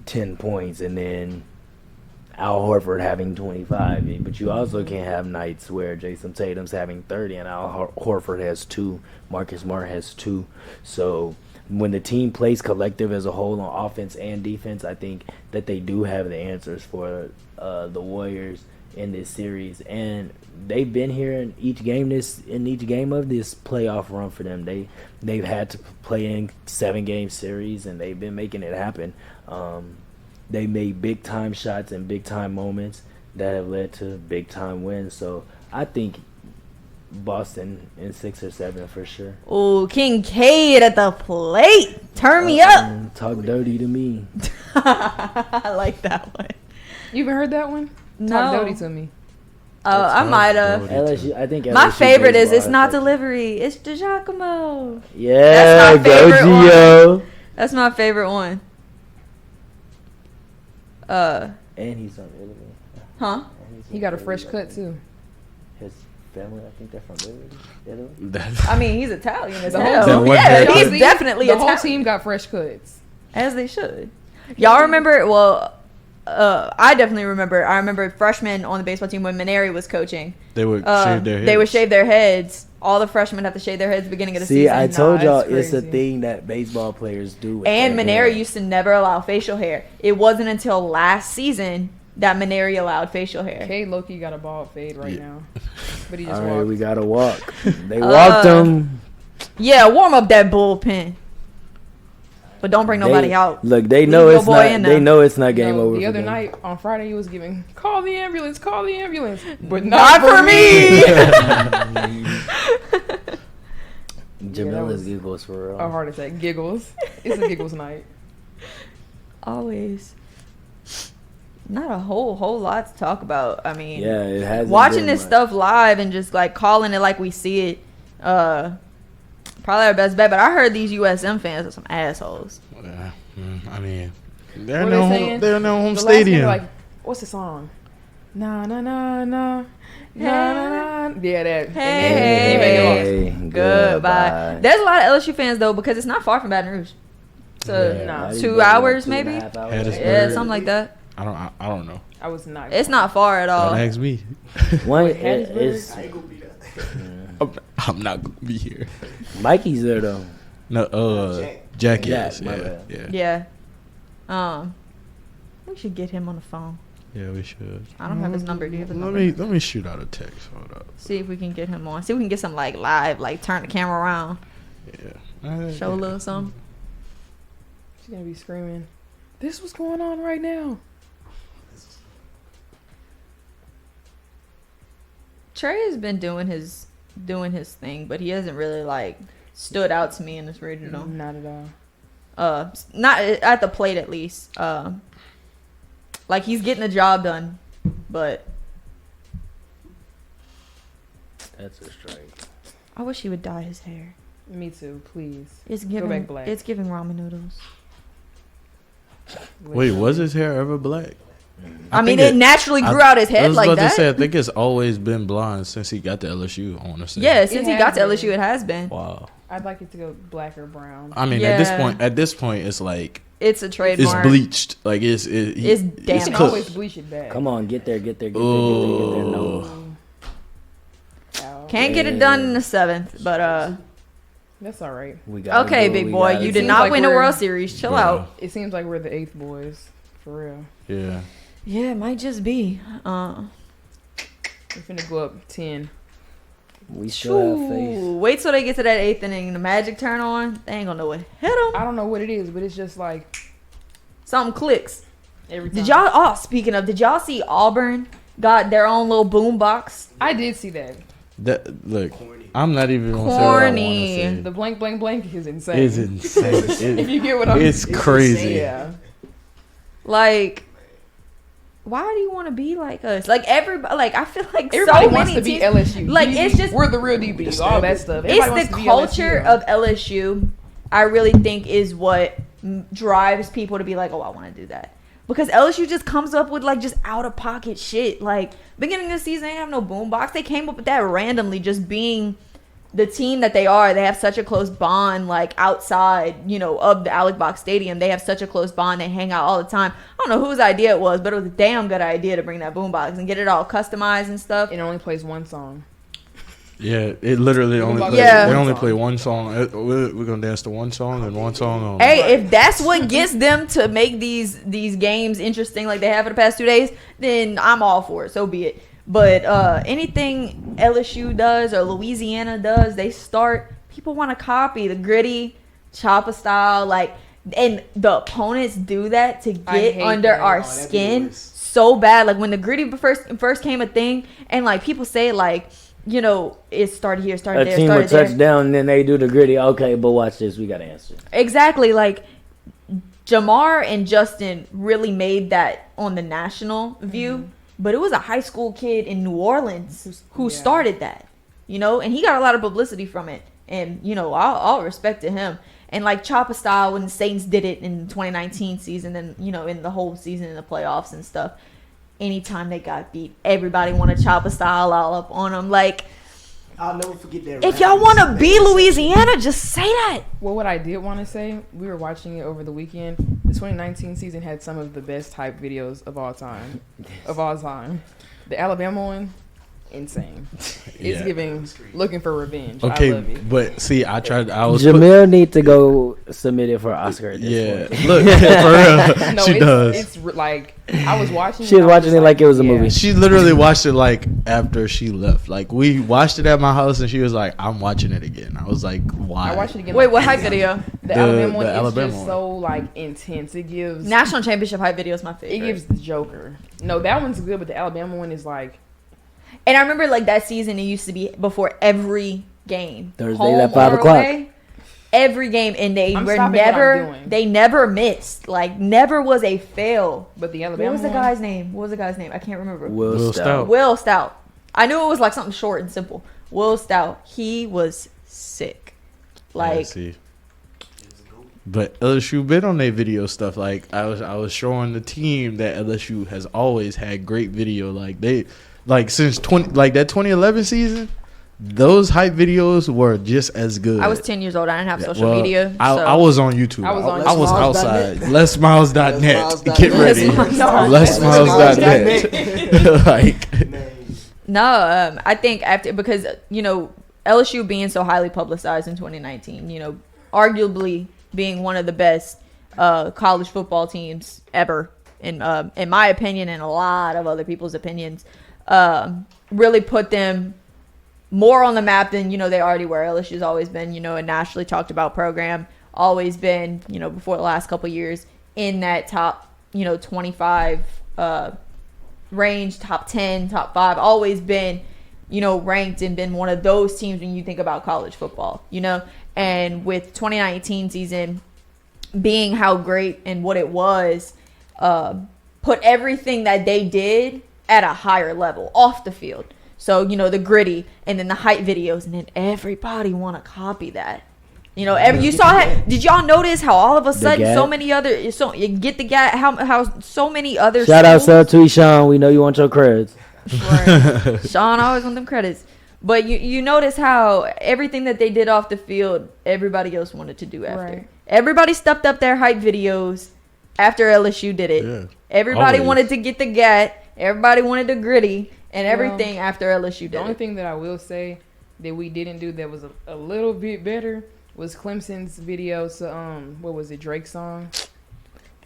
Speaker 3: 10 points and then Al Horford having 25. But you also can't have nights where Jason Tatum's having 30 and Al Horford has 2. Marcus Smart has 2. So when the team plays collective as a whole on offense and defense, I think that they do have the answers for the Warriors in this series, and they've been here in each game of this playoff run for them. They've had to play in 7-game series, and they've been making it happen. They made big time shots and big time moments that have led to big time wins. So I think Boston in 6 or 7 for sure.
Speaker 1: Oh, Kincaid at the plate. Turn me up.
Speaker 3: Talk dirty to me.
Speaker 1: I like that one.
Speaker 5: You even heard that one?
Speaker 1: No.
Speaker 5: Talk dirty to me.
Speaker 1: Oh, I might have.
Speaker 3: LSU, I think
Speaker 1: My
Speaker 3: LSU
Speaker 1: favorite is
Speaker 3: baseball
Speaker 1: It's Not
Speaker 3: has that.
Speaker 1: delivery. It's DeGiacomo.
Speaker 3: Yeah,
Speaker 1: That's my
Speaker 3: go
Speaker 1: favorite one.
Speaker 3: Gio.
Speaker 1: That's my favorite one.
Speaker 3: And he's from Italy.
Speaker 1: Huh?
Speaker 5: He got a fresh cut too.
Speaker 3: His family, I think they're from Italy.
Speaker 1: I mean, he's Italian as
Speaker 5: The
Speaker 1: hell.
Speaker 5: whole
Speaker 4: team-
Speaker 1: Yeah,
Speaker 4: the
Speaker 1: he's
Speaker 5: team-
Speaker 1: definitely
Speaker 5: The
Speaker 1: Italian.
Speaker 5: whole team got fresh cuts.
Speaker 1: As they should. Y'all remember? Well, I definitely remember. I remember freshmen on the baseball team when Maneri was coaching.
Speaker 4: They would shave their heads.
Speaker 1: They would shave their heads. All the freshmen have to shave their heads at the beginning of the
Speaker 3: See,
Speaker 1: season.
Speaker 3: I told y'all
Speaker 5: it's
Speaker 3: it's a
Speaker 5: crazy.
Speaker 3: thing that baseball players do. with
Speaker 1: And
Speaker 3: their
Speaker 1: Maneri
Speaker 3: hair.
Speaker 1: used to never allow facial hair. It wasn't until last season that Maneri allowed facial hair.
Speaker 5: K Loki got a bald fade right now, but he just
Speaker 3: All right,
Speaker 5: walked.
Speaker 3: we gotta walk. They walked him.
Speaker 1: Yeah, warm up that bullpen. But don't bring nobody out.
Speaker 3: Look, they
Speaker 1: Leave
Speaker 3: know
Speaker 1: your
Speaker 3: it's
Speaker 1: boy
Speaker 3: not.
Speaker 1: in
Speaker 3: They
Speaker 1: there.
Speaker 3: know it's not game
Speaker 5: No,
Speaker 3: over.
Speaker 5: the
Speaker 3: for
Speaker 5: other
Speaker 3: them.
Speaker 5: night on Friday, he was giving call the ambulance, but
Speaker 1: Not for me.
Speaker 3: Jamila's
Speaker 5: was
Speaker 3: giggles for real.
Speaker 5: a heart attack. Giggles. It's a giggles night.
Speaker 1: Always. Not a whole lot to talk about. I mean,
Speaker 3: Yeah, it has.
Speaker 1: watching this stuff live and just like calling it like we see it, probably our best bet. But I heard these USM fans are some assholes.
Speaker 4: Yeah, I mean, they're
Speaker 5: What
Speaker 4: in
Speaker 5: are they
Speaker 4: their
Speaker 5: saying?
Speaker 4: home, they're in their home
Speaker 5: The last game,
Speaker 4: stadium.
Speaker 5: like, what's the song? Na na na na. Na, na, na. Yeah, that.
Speaker 1: Hey.
Speaker 5: And then
Speaker 1: Goodbye. There's a lot of LSU fans though because it's not far from Baton Rouge. So
Speaker 3: Yeah,
Speaker 5: Nah.
Speaker 3: not
Speaker 1: 2
Speaker 3: even like
Speaker 1: hours
Speaker 3: 2.5
Speaker 1: maybe?
Speaker 3: hours.
Speaker 4: Hattiesburg.
Speaker 1: Yeah, something like that.
Speaker 4: I don't know.
Speaker 5: I was not.
Speaker 1: It's not far at all.
Speaker 4: Don't ask me.
Speaker 3: One,
Speaker 5: Hattiesburg?
Speaker 3: it's,
Speaker 2: I ain't gonna be there.
Speaker 4: I'm not gonna be here.
Speaker 3: Mikey's there though.
Speaker 4: No, Jack is.
Speaker 3: Jack, my
Speaker 4: Yeah,
Speaker 3: bad.
Speaker 4: yeah.
Speaker 1: Yeah. We should get him on the phone.
Speaker 4: Yeah, we should.
Speaker 1: I don't have his number. Do you have his number?
Speaker 4: Let me shoot out a text. Hold up.
Speaker 1: See if we can get him on. See if we can get some like live, like turn the camera around.
Speaker 4: Yeah.
Speaker 1: Show a little something.
Speaker 5: She's gonna be screaming, "This what's going on right now."
Speaker 1: Trey has been doing his thing, but he hasn't really like stood out to me in this regional.
Speaker 5: Not at all.
Speaker 1: Not at the plate at least. Like he's getting the job done, but
Speaker 3: That's a strike.
Speaker 1: I wish he would dye his hair.
Speaker 5: Me too, please.
Speaker 1: It's
Speaker 5: Go back black.
Speaker 1: It's giving ramen noodles.
Speaker 4: Wait, was his hair ever black?
Speaker 1: I mean, it naturally grew out his head like that.
Speaker 4: I was about to say, I think it's always been blonde since he got to LSU. I want to say.
Speaker 1: Yeah, since he got to LSU, it has been.
Speaker 4: Wow.
Speaker 5: I'd like it to go black or brown.
Speaker 4: I mean, at this point, it's like
Speaker 1: it's a trademark.
Speaker 4: It's bleached. Like it's
Speaker 1: damn.
Speaker 5: You can always bleach it back.
Speaker 3: Come on, get there. No.
Speaker 1: Can't get it done in the 7th, but
Speaker 5: that's all right.
Speaker 1: Okay, big boy, you did not win a World Series. Chill out.
Speaker 5: It seems like we're the 8th boys, for real.
Speaker 4: Yeah.
Speaker 1: Yeah, it might just be.
Speaker 5: We're finna go up 10.
Speaker 3: We still have faith.
Speaker 1: Wait till they get to that 8th inning, the magic turn on. They ain't gonna know what hit them.
Speaker 5: I don't know what it is, but it's just like
Speaker 1: something clicks.
Speaker 5: Every time.
Speaker 1: Did y'all? Speaking of, did y'all see Auburn got their own little boom box?
Speaker 5: I did see that.
Speaker 4: Look, I'm not even gonna say what I want to say.
Speaker 5: The blank blank blank is insane.
Speaker 4: It's insane.
Speaker 5: If you get what I'm saying.
Speaker 4: It's crazy.
Speaker 5: Yeah.
Speaker 1: Like, why do you want to be like us? Like everybody, like I feel like
Speaker 5: everybody
Speaker 1: so
Speaker 5: wants
Speaker 1: many
Speaker 5: to be
Speaker 1: teams,
Speaker 5: LSU.
Speaker 1: Like it's just
Speaker 5: we're the real DBs, all that stuff.
Speaker 1: Everybody it's the culture of LSU. I really think is what drives people to be like, oh, I want to do that. Because LSU just comes up with like just out of pocket shit. Like beginning of the season, they didn't have no boombox. They came up with that randomly, just being the team that they are. They have such a close bond, like outside, of the Alec Box Stadium. They have such a close bond. They hang out all the time. I don't know whose idea it was, but it was a damn good idea to bring that boombox and get it all customized and stuff.
Speaker 5: It only plays one song.
Speaker 4: Yeah, it literally only plays.
Speaker 1: Yeah.
Speaker 4: They only play one song. We're gonna dance to one song and one song only.
Speaker 1: Hey, if that's what gets them to make these games interesting, like they have for the past 2 days, then I'm all for it. So be it. But anything LSU does or Louisiana does, they start. People want to copy the gritty chopper style, like, and the opponents do that to get under our skin so bad. Like when the gritty first came a thing, and like people say like. It started here, started there, started there.
Speaker 3: A team would touch down, and then they do the gritty. Okay, but watch this. We got to answer.
Speaker 1: Exactly. Like, Jamar and Justin really made that on the national view. But it was a high school kid in New Orleans who started that. And he got a lot of publicity from it. And, all respect to him. And, like, Chopper style, when the Saints did it in the 2019 season and, in the whole season in the playoffs and stuff. Anytime they got beat, everybody want to chop a style all up on them. Like,
Speaker 2: I'll never forget that.
Speaker 1: If y'all want to be Louisiana, just say that.
Speaker 5: Well, what I did want to say, we were watching it over the weekend. The 2019 season had some of the best hype videos of all time. The Alabama one, insane. It's giving looking for revenge.
Speaker 4: Okay,
Speaker 5: I love it.
Speaker 4: but see, I was.
Speaker 3: Jamil need to go submit it for Oscar. At this point.
Speaker 4: Look, for real,
Speaker 5: no,
Speaker 4: she does.
Speaker 5: It's like I was watching.
Speaker 3: She was watching it like it was a movie.
Speaker 4: She literally watched it like after she left. Like we watched it at my house, and she was like, "I'm watching it again." I was like, "Why?"
Speaker 5: I watched it again.
Speaker 1: Wait, what hype video?
Speaker 5: The Alabama one is
Speaker 4: Alabama
Speaker 5: just
Speaker 4: one.
Speaker 5: so like intense. It gives
Speaker 1: National Championship hype video is my favorite.
Speaker 5: It gives the Joker. No, that one's good, but the Alabama one is like.
Speaker 1: And I remember like that season, it used to be before every game.
Speaker 3: Thursday at 5 o'clock.
Speaker 1: Every game, and they never missed. Like never was a fail.
Speaker 5: But the Alabama
Speaker 1: What was the guy's name? I can't remember.
Speaker 3: Will Stout.
Speaker 1: Will Stout. I knew it was like something short and simple. Will Stout. He was sick. Like.
Speaker 4: See. But LSU been on their video stuff. Like I was showing the team that LSU has always had great video. Like since that 2011 season, those hype videos were just as good.
Speaker 1: I was 10 years old. I didn't have social media.
Speaker 4: I was on YouTube. I was outside. LesMiles.net. Get ready. LesMiles.net.
Speaker 1: I think after because LSU being so highly publicized in 2019, arguably being one of the best college football teams ever in my opinion and a lot of other people's opinions, really put them more on the map than, they already were. LSU's always been, a nationally talked about program, always been, before the last couple of years in that top, 25 range, top 10, top 5, always been, ranked and been one of those teams when you think about college football, and with 2019 season being how great and what it was, put everything that they did at a higher level off the field. So, the gritty and then the hype videos, and then everybody want to copy that. You saw did y'all notice how all of a sudden so many other you get the guy how so many other
Speaker 3: shout out to Sean, we know you want your credits.
Speaker 1: Right. Sean always want them credits. But you notice how everything that they did off the field, everybody else wanted to do after. Right. Everybody stepped up their hype videos after LSU did it. Yeah. Everybody wanted to get the gat. Everybody wanted the gritty and everything after LSU did it.
Speaker 5: The only thing that I will say that we didn't do that was a little bit better was Clemson's video. So, what was it, Drake's song?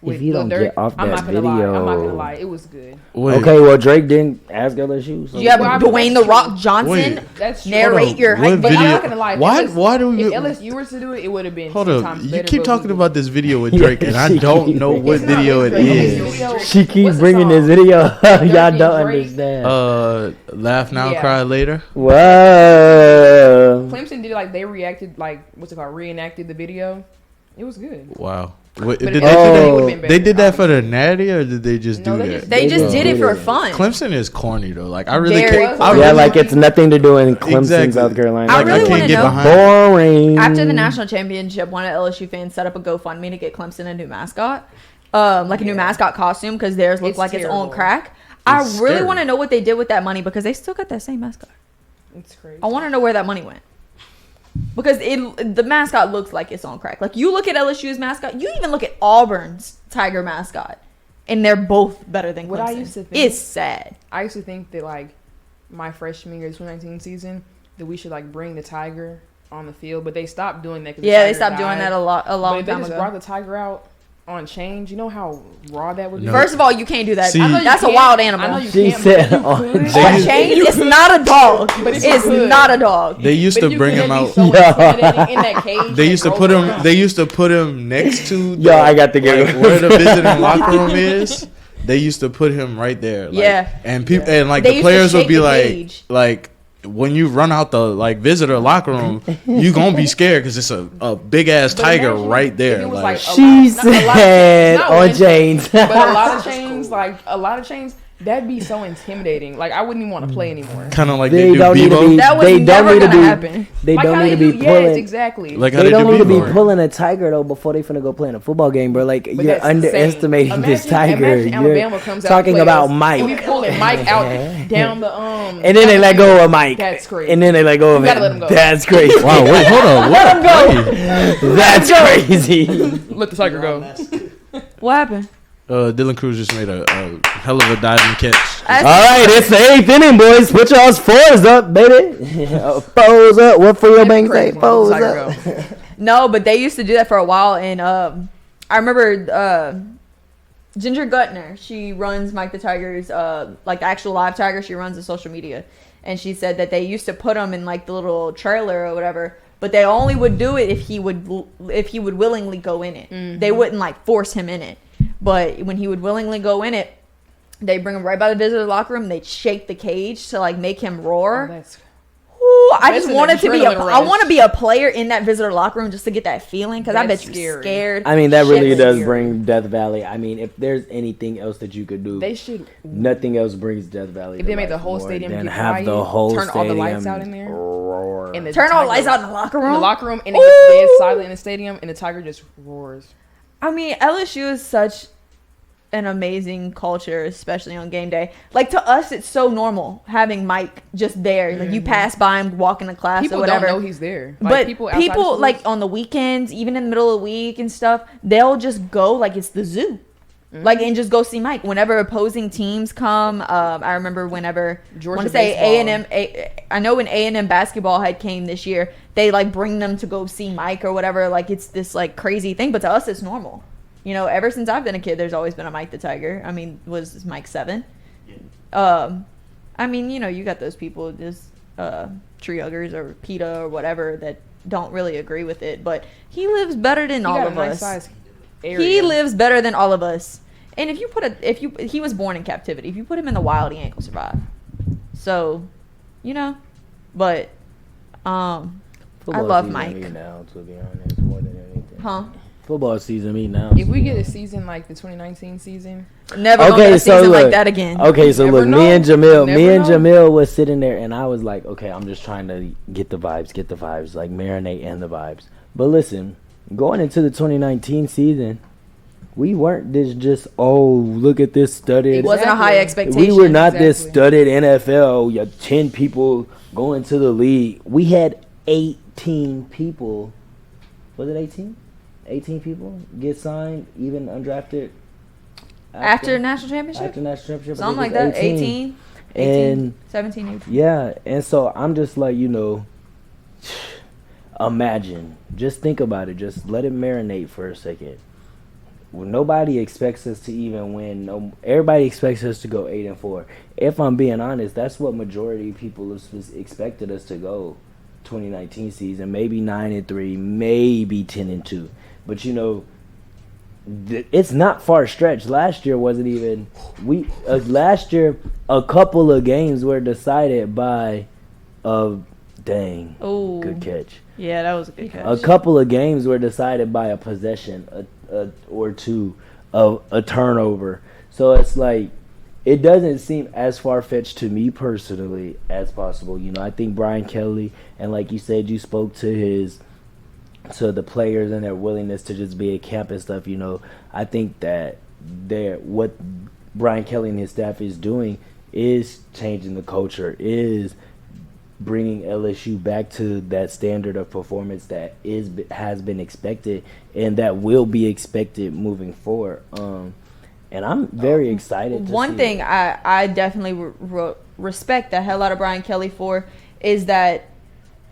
Speaker 3: If you don't get off that video,
Speaker 5: I'm not gonna lie, it was good.
Speaker 3: Wait. Okay, well Drake didn't ask LSU. So
Speaker 1: you have Dwayne the Rock Johnson narrate your hype.
Speaker 5: But I'm not gonna lie.
Speaker 4: Why do we?
Speaker 5: If LSU were to do it, it would have been.
Speaker 4: Hold up, you keep talking about this video with Drake, and I don't know what video it is.
Speaker 3: She keeps bringing this video. Y'all don't understand.
Speaker 4: Laugh now, cry later.
Speaker 3: Whoa.
Speaker 5: Clemson did it they reacted reenacted the video. It was good.
Speaker 4: Wow. They did that for the Natty, or did they just do that?
Speaker 1: They just did it for fun.
Speaker 4: Clemson is corny though. I really can't.
Speaker 3: It's nothing to do in Clemson, South Carolina.
Speaker 1: I really want to know.
Speaker 3: Boring.
Speaker 1: After the national championship, one of LSU fans set up a GoFundMe to get Clemson a new mascot, a new mascot costume because theirs looked like its own crack. I really want to know what they did with that money because they still got that same mascot.
Speaker 5: It's crazy.
Speaker 1: I want to know where that money went. Because the mascot looks like it's on crack. You look at LSU's mascot, you even look at Auburn's Tiger mascot, and they're both better than Clemson.
Speaker 5: What I used to think,
Speaker 1: it's sad.
Speaker 5: I used to think that my freshman year, 2019 season, that we should bring the Tiger on the field, but they stopped doing that.
Speaker 1: Yeah, they stopped doing that a long time ago.
Speaker 5: They just brought the Tiger out on chain. You know how raw that would be?
Speaker 1: No. First of all, you can't do that. That's a wild animal.
Speaker 5: I know you can't.
Speaker 3: On
Speaker 1: chain, it's not a dog. It's not a dog.
Speaker 4: They used to bring him out.
Speaker 5: In that cage.
Speaker 4: They used to put him. They used to put him next to.
Speaker 3: I got the game.
Speaker 4: Where the visiting locker room is. They used to put him right there. And people and the players would be like. When you run out the visitor locker room, you gonna be scared because it's a big ass tiger right there.
Speaker 3: She said on chains,
Speaker 5: but a lot of chains, that'd be so intimidating. I wouldn't even want to play anymore.
Speaker 4: Kind of like they do Bebo.
Speaker 1: That was never gonna happen.
Speaker 3: They don't need to be pulling.
Speaker 5: Yes, exactly.
Speaker 3: They don't need to be pulling a tiger though before they finna go play in a football game, bro. You're underestimating this tiger. You're talking about Mike.
Speaker 5: And we pulling Mike out down the
Speaker 3: and then they let go of Mike.
Speaker 5: That's crazy.
Speaker 3: And then they let go of him. That's crazy.
Speaker 4: Wow, wait, hold on.
Speaker 1: Let him go.
Speaker 3: That's crazy.
Speaker 5: Let the tiger go.
Speaker 1: What happened?
Speaker 4: Dylan Cruz just made a hell of a diving catch.
Speaker 3: All right, it's the 8th inning, boys. Put y'all's fours up, baby. Fours up. What for your bank say? Fours up.
Speaker 1: No, but they used to do that for a while, and I remember Ginger Gutner. She runs Mike the Tiger's the actual live tiger. She runs the social media, and she said that they used to put him in the little trailer or whatever. But they only would do it if he would willingly go in it. Mm-hmm. They wouldn't force him in it. But when he would willingly go in it, they bring him right by the visitor locker room. They'd shake the cage to make him roar. I just wanted to be I want to be a player in that visitor locker room just to get that feeling because I bet you're scared.
Speaker 3: I mean, that really does bring Death Valley. I mean, if there's anything else that you could do,
Speaker 5: they should.
Speaker 3: Nothing else brings Death Valley.
Speaker 5: If they make the whole stadium get
Speaker 3: have the whole
Speaker 5: turn
Speaker 3: stadium
Speaker 5: all the lights out in there,
Speaker 3: roar.
Speaker 1: Turn all the lights out in the locker room.
Speaker 5: In the locker room, and it gets dead silent in the stadium, and the tiger just roars.
Speaker 1: I mean, LSU is such an amazing culture, especially on game day. To us, it's so normal having Mike just there. You pass by him walking to class
Speaker 5: people
Speaker 1: or whatever.
Speaker 5: Don't know he's there.
Speaker 1: But people on the weekends, even in the middle of the week and stuff, they'll just go it's the zoo. Mm-hmm. And just go see Mike. Whenever opposing teams come, I remember whenever
Speaker 5: Georgia
Speaker 1: I want to say A&M. I know when A&M basketball had came this year, they bring them to go see Mike or whatever. It's this crazy thing, but to us it's normal. ever since I've been a kid, there's always been a Mike the Tiger. I mean, was Mike 7? Yeah. I mean, you got those people, just tree huggers or PETA or whatever, that don't really agree with it. But he lives better than all of us. He lives better than all of us. And he was born in captivity. If you put him in the wild, he ain't gonna survive. So, but I love Mike.
Speaker 3: Now, to be honest, more than anything.
Speaker 1: Huh?
Speaker 3: Football season me now.
Speaker 5: If we get a season like the 2019 season,
Speaker 1: never gonna get a season like that again.
Speaker 3: Okay, so look, me and Jamil was sitting there, and I was like, okay, I'm just trying to get the vibes, like marinate in the vibes. But listen, going into the 2019 season, we weren't just look at this studded.
Speaker 1: It wasn't a high expectation.
Speaker 3: We were not this studded NFL. You have 10 people going to the league. We had 18 people. Was it 18? 18 people get signed, even undrafted.
Speaker 1: After national championship?
Speaker 3: After national championship.
Speaker 1: Something like that. 18
Speaker 3: and
Speaker 1: 17, 18.
Speaker 3: Yeah, and so I'm just like, imagine. Just think about it. Just let it marinate for a second. Well, nobody expects us to even win. Everybody expects us to go 8-4. If I'm being honest, that's what majority of people expected us to go 2019 season. Maybe 9-3, maybe 10-2. But it's not far stretched. Last year wasn't even. Last year a couple of games were decided by. Dang.
Speaker 1: Oh.
Speaker 3: Good catch.
Speaker 1: Yeah, that was a good catch.
Speaker 3: A couple of games were decided by a possession, or two of a turnover. So it's like, it doesn't seem as far-fetched to me personally as possible. I think Brian Kelly, and like you said, you spoke to the players and their willingness to just be at camp and stuff. I think that what Brian Kelly and his staff is doing is changing the culture, is bringing LSU back to that standard of performance that has been expected and that will be expected moving forward. And I'm very excited.
Speaker 1: One thing I definitely respect the hell out of Brian Kelly for is that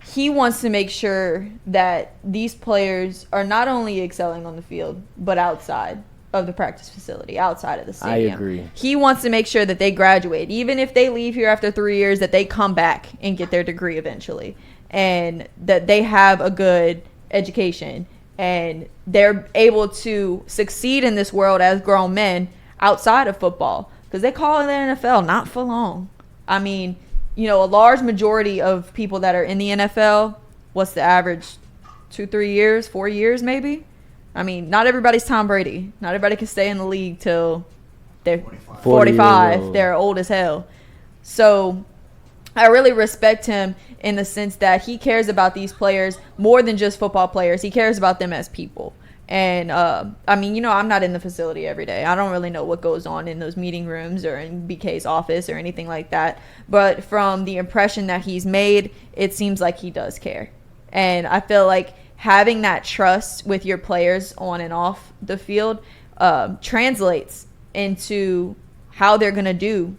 Speaker 1: he wants to make sure that these players are not only excelling on the field, but outside of the practice facility, outside of the stadium.
Speaker 3: I agree.
Speaker 1: He wants to make sure that they graduate. Even if they leave here after 3 years, that they come back and get their degree eventually. And that they have a good education. And they're able to succeed in this world as grown men outside of football. Because they call it the NFL, not for long. I mean, a large majority of people that are in the NFL, what's the average? 2-3 years, 4 years maybe? I mean, not everybody's Tom Brady. Not everybody can stay in the league till they're 45. They're old as hell. So I really respect him in the sense that he cares about these players more than just football players. He cares about them as people. And, I mean, I'm not in the facility every day. I don't really know what goes on in those meeting rooms or in BK's office or anything like that. But from the impression that he's made, it seems like he does care. And I feel like having that trust with your players on and off the field translates into how they're going to do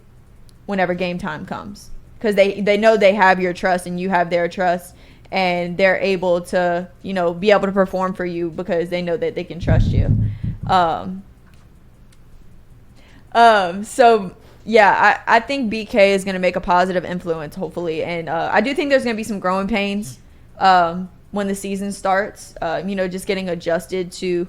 Speaker 1: whenever game time comes. Because they know they have your trust and you have their trust. And they're able to, be able to perform for you because they know that they can trust you. So, yeah, I think BK is going to make a positive influence, hopefully. And I do think there's going to be some growing pains when the season starts. Just getting adjusted to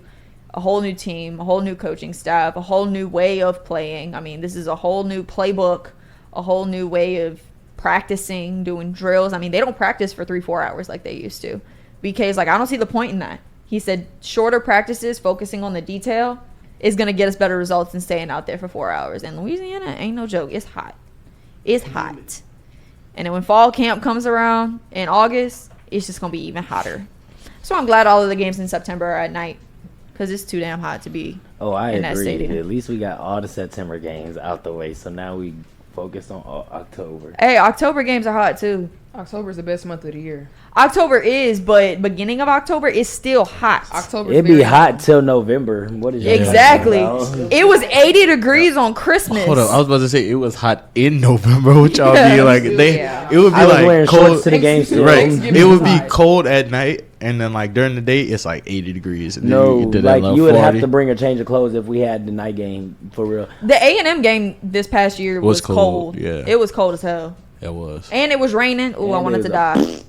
Speaker 1: a whole new team, a whole new coaching staff, a whole new way of playing. I mean, this is a whole new playbook, a whole new way of practicing, doing drills. I mean, they don't practice for 3-4 hours like they used to. BK's like, I don't see the point in that. He said shorter practices, focusing on the detail, is going to get us better results than staying out there for 4 hours. And Louisiana ain't no joke. It's hot. It's hot. And then when fall camp comes around in August, it's just going to be even hotter. So I'm glad all of the games in September are at night because it's too damn hot to be in that stadium.
Speaker 3: At least we got all the September games out the way. So now we focused on October.
Speaker 1: Hey, October games are hot too.
Speaker 5: October is the best month of the year.
Speaker 1: October is, but beginning of October is still hot.
Speaker 5: October.
Speaker 3: It'd be hot till November. What is
Speaker 1: exactly? It was 80 degrees on Christmas.
Speaker 4: Hold on, I was about to say it was hot in November, which y'all be like it would be
Speaker 3: I was
Speaker 4: like
Speaker 3: wearing
Speaker 4: cold
Speaker 3: shorts to the game still.
Speaker 4: Right, it would be cold at night and then like during the day it's like 80 degrees. And
Speaker 3: No,
Speaker 4: then
Speaker 3: like you would
Speaker 4: 40.
Speaker 3: have to bring a change of clothes if we had the night game for real.
Speaker 1: The A&M game this past year was cold.
Speaker 4: Yeah,
Speaker 1: it was cold as hell.
Speaker 4: It was,
Speaker 1: and it was raining. Oh, I wanted to die.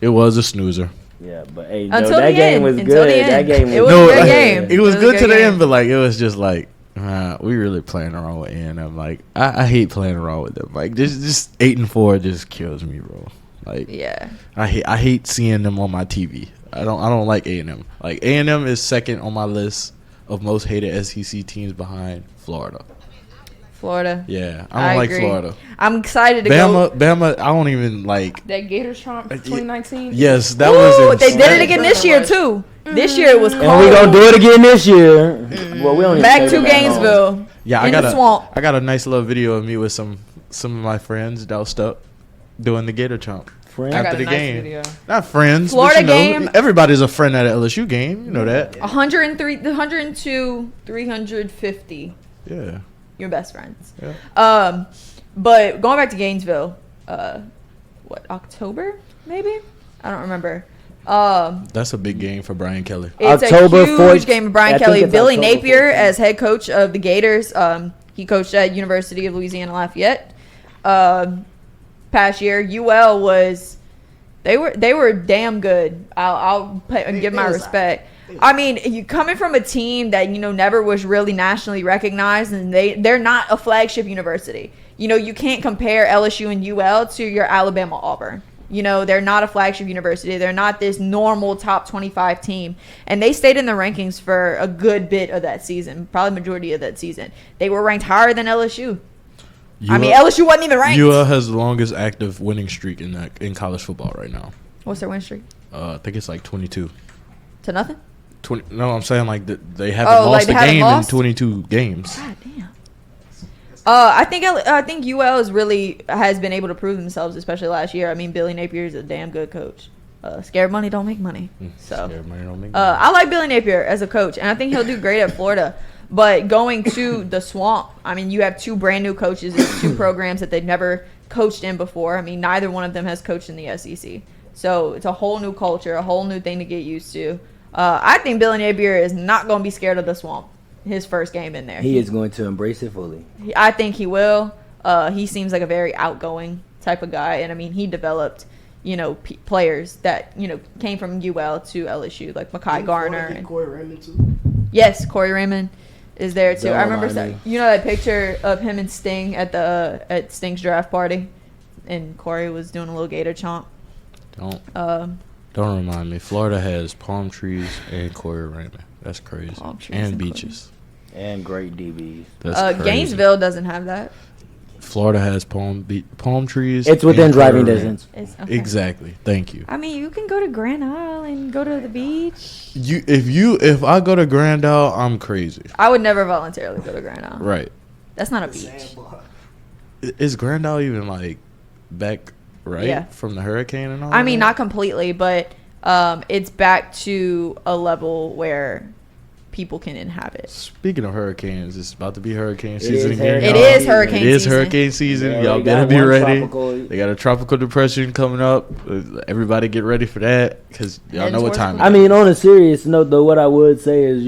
Speaker 4: It was a snoozer.
Speaker 3: Yeah, but hey,
Speaker 1: Until
Speaker 3: no, that
Speaker 1: the
Speaker 3: game
Speaker 1: end.
Speaker 3: was
Speaker 1: Until
Speaker 3: good.
Speaker 1: the end.
Speaker 3: That game was
Speaker 1: It was
Speaker 4: No,
Speaker 1: a good game.
Speaker 4: It was good to the
Speaker 1: game.
Speaker 4: end, but like it was just like we really playing around with A&M. Like I hate playing around with them. Like just 8-4 just kills me, bro. Like
Speaker 1: yeah,
Speaker 4: I hate seeing them on my TV. I don't like A&M. Like A&M is second on my list of most hated SEC teams behind Florida.
Speaker 1: Florida.
Speaker 4: Yeah, I don't like
Speaker 1: agree.
Speaker 4: Florida.
Speaker 1: I'm excited to go.
Speaker 4: Bama, I don't even like.
Speaker 5: That Gators Trump 2019.
Speaker 4: Yes, that
Speaker 1: Ooh,
Speaker 4: was.
Speaker 1: they did it
Speaker 4: insane.
Speaker 1: again this year too. This year it was cold.
Speaker 3: And we gonna do it again this year. Well, we don't even
Speaker 1: Back
Speaker 3: play
Speaker 1: to
Speaker 3: them at home.
Speaker 1: Gainesville.
Speaker 4: Yeah,
Speaker 1: in the swamp.
Speaker 4: I got a nice little video of me with some of my friends doused up doing the Gator Chomp
Speaker 3: Friends?
Speaker 5: I got
Speaker 4: after
Speaker 5: a
Speaker 4: the
Speaker 5: nice
Speaker 4: game.
Speaker 5: video.
Speaker 4: Not friends,
Speaker 1: Florida
Speaker 4: but you know,
Speaker 1: game.
Speaker 4: everybody's a friend at an LSU game. You know that.
Speaker 1: 103, 102, 350.
Speaker 4: Yeah.
Speaker 1: Your best friends.
Speaker 4: Yeah.
Speaker 1: But going back to Gainesville, what, October maybe? I don't remember.
Speaker 4: That's a big game for Brian Kelly.
Speaker 1: It's
Speaker 3: October
Speaker 1: a huge
Speaker 3: 4th.
Speaker 1: game of Brian
Speaker 3: I think
Speaker 1: Kelly.
Speaker 3: it's
Speaker 1: Billy
Speaker 3: October
Speaker 1: Napier
Speaker 3: 14th.
Speaker 1: as head coach of the Gators. He coached at University of Louisiana Lafayette. Past year, UL was they were damn good. I'll give my respect. I mean, you coming from a team that never was really nationally recognized, and they're not a flagship university. You can't compare LSU and UL to your Alabama Auburn. They're not a flagship university. They're not this normal top 25 team. And they stayed in the rankings for a good bit of that season, probably majority of that season. They were ranked higher than LSU. I mean, LSU wasn't even ranked.
Speaker 4: UL has the longest active winning streak in college football right now.
Speaker 1: What's their win streak?
Speaker 4: I think it's like 22.
Speaker 1: To nothing?
Speaker 4: No, I'm saying like they haven't lost a game in 22 games.
Speaker 1: God damn. I think UL has been able to prove themselves, especially last year. I mean, Billy Napier is a damn good coach. Scared money don't make money. So
Speaker 4: Scared money don't make money.
Speaker 1: I like Billy Napier as a coach, and I think he'll do great at Florida. But going to the swamp, I mean, you have two brand new coaches in two programs that they've never coached in before. I mean, neither one of them has coached in the SEC. So it's a whole new culture, a whole new thing to get used to. I think Billy Napier is not going to be scared of the swamp. His first game in there.
Speaker 3: He is going to embrace it fully.
Speaker 1: I think he will. He seems like a very outgoing type of guy, and I mean, he developed, players that came from UL to LSU, like Mekhi Garner. And
Speaker 2: Corey Raymond too.
Speaker 1: yes, Corey Raymond is there too.
Speaker 3: Don't
Speaker 1: I remember
Speaker 3: remind
Speaker 1: that picture of him and Sting at Sting's draft party, and Corey was doing a little Gator chomp.
Speaker 4: Don't remind me. Florida has palm trees and Corey Raymond. That's crazy.
Speaker 1: Palm trees
Speaker 4: And
Speaker 1: and
Speaker 4: beaches.
Speaker 3: And great DBs.
Speaker 4: That's crazy.
Speaker 1: Gainesville doesn't have that.
Speaker 4: Florida has palm trees.
Speaker 3: It's within
Speaker 4: and
Speaker 3: driving
Speaker 4: Corey Raymond.
Speaker 3: distance.
Speaker 1: Okay.
Speaker 4: Exactly. Thank you.
Speaker 1: I mean, you can go to Grand Isle and go to the beach.
Speaker 4: If I go to Grand Isle, I'm crazy.
Speaker 1: I would never voluntarily go to Grand Isle.
Speaker 4: Right.
Speaker 1: That's not a beach.
Speaker 4: Is Grand Isle even like back right
Speaker 1: Yeah.
Speaker 4: from the hurricane and all?
Speaker 1: I mean,
Speaker 4: that?
Speaker 1: not completely, but it's back to a level where people can inhabit.
Speaker 4: Speaking of hurricanes, it's about to be hurricane
Speaker 3: It
Speaker 4: season
Speaker 3: is
Speaker 4: again.
Speaker 3: hurricane
Speaker 1: It is
Speaker 3: season.
Speaker 1: hurricane
Speaker 4: It is
Speaker 1: season.
Speaker 4: hurricane season.
Speaker 3: Yeah,
Speaker 4: Y'all
Speaker 3: we
Speaker 4: better
Speaker 3: got
Speaker 4: be
Speaker 3: one
Speaker 4: ready.
Speaker 3: tropical-
Speaker 4: They got a tropical depression coming up. Everybody get ready for that because y'all
Speaker 1: Heading
Speaker 4: know what
Speaker 1: towards
Speaker 4: time.
Speaker 3: I mean, on a serious note, though, what I would say is,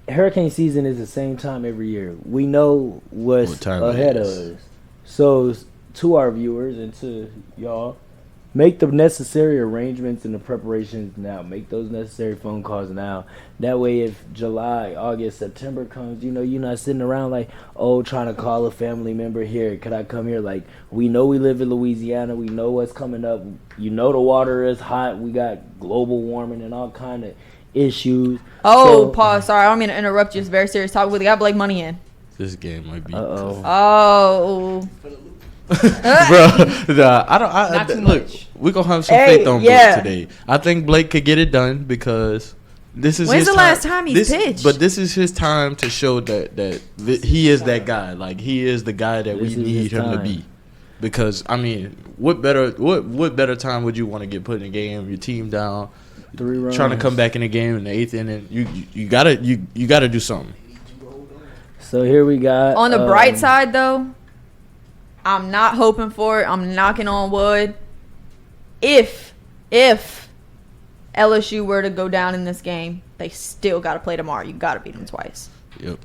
Speaker 3: hurricane season is the same time every year. We know what's
Speaker 4: What time it
Speaker 3: ahead of
Speaker 4: is.
Speaker 3: us. So, to our viewers and to y'all, make the necessary arrangements and the preparations now. Make those necessary phone calls now. That way, if July, August, September comes, you're not sitting around like, trying to call a family member here. Could I come here? Like, we know we live in Louisiana. We know what's coming up. The water is hot. We got global warming and all kind of issues.
Speaker 1: Pause. Sorry, I don't mean to interrupt you. It's a very serious topic. We got Blake Money in.
Speaker 4: This game might be.
Speaker 1: Oh.
Speaker 4: Bro, I don't.
Speaker 5: Not too
Speaker 4: look,
Speaker 5: much.
Speaker 4: we gonna have some
Speaker 1: Hey,
Speaker 4: faith on
Speaker 1: yeah.
Speaker 4: Blake today. I think Blake could get it done because this is.
Speaker 1: When's
Speaker 4: his
Speaker 1: the last time he's pitched?
Speaker 4: But this is his time to show that he is that guy. Like he is the guy that we
Speaker 3: This is
Speaker 4: need
Speaker 3: his
Speaker 4: him to
Speaker 3: time.
Speaker 4: be. Because I mean, what better time would you want to get put in a game? Your team down,
Speaker 3: 3 runs.
Speaker 4: trying to come back in the game in the 8th inning. You gotta do something.
Speaker 3: So here we got.
Speaker 1: On the bright side, though, I'm not hoping for it. I'm knocking on wood. If LSU were to go down in this game, they still got to play tomorrow. You got to beat them twice.
Speaker 4: Yep.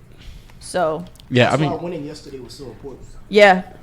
Speaker 1: So.
Speaker 4: Yeah,
Speaker 2: That's why winning yesterday was so important.
Speaker 1: Yeah.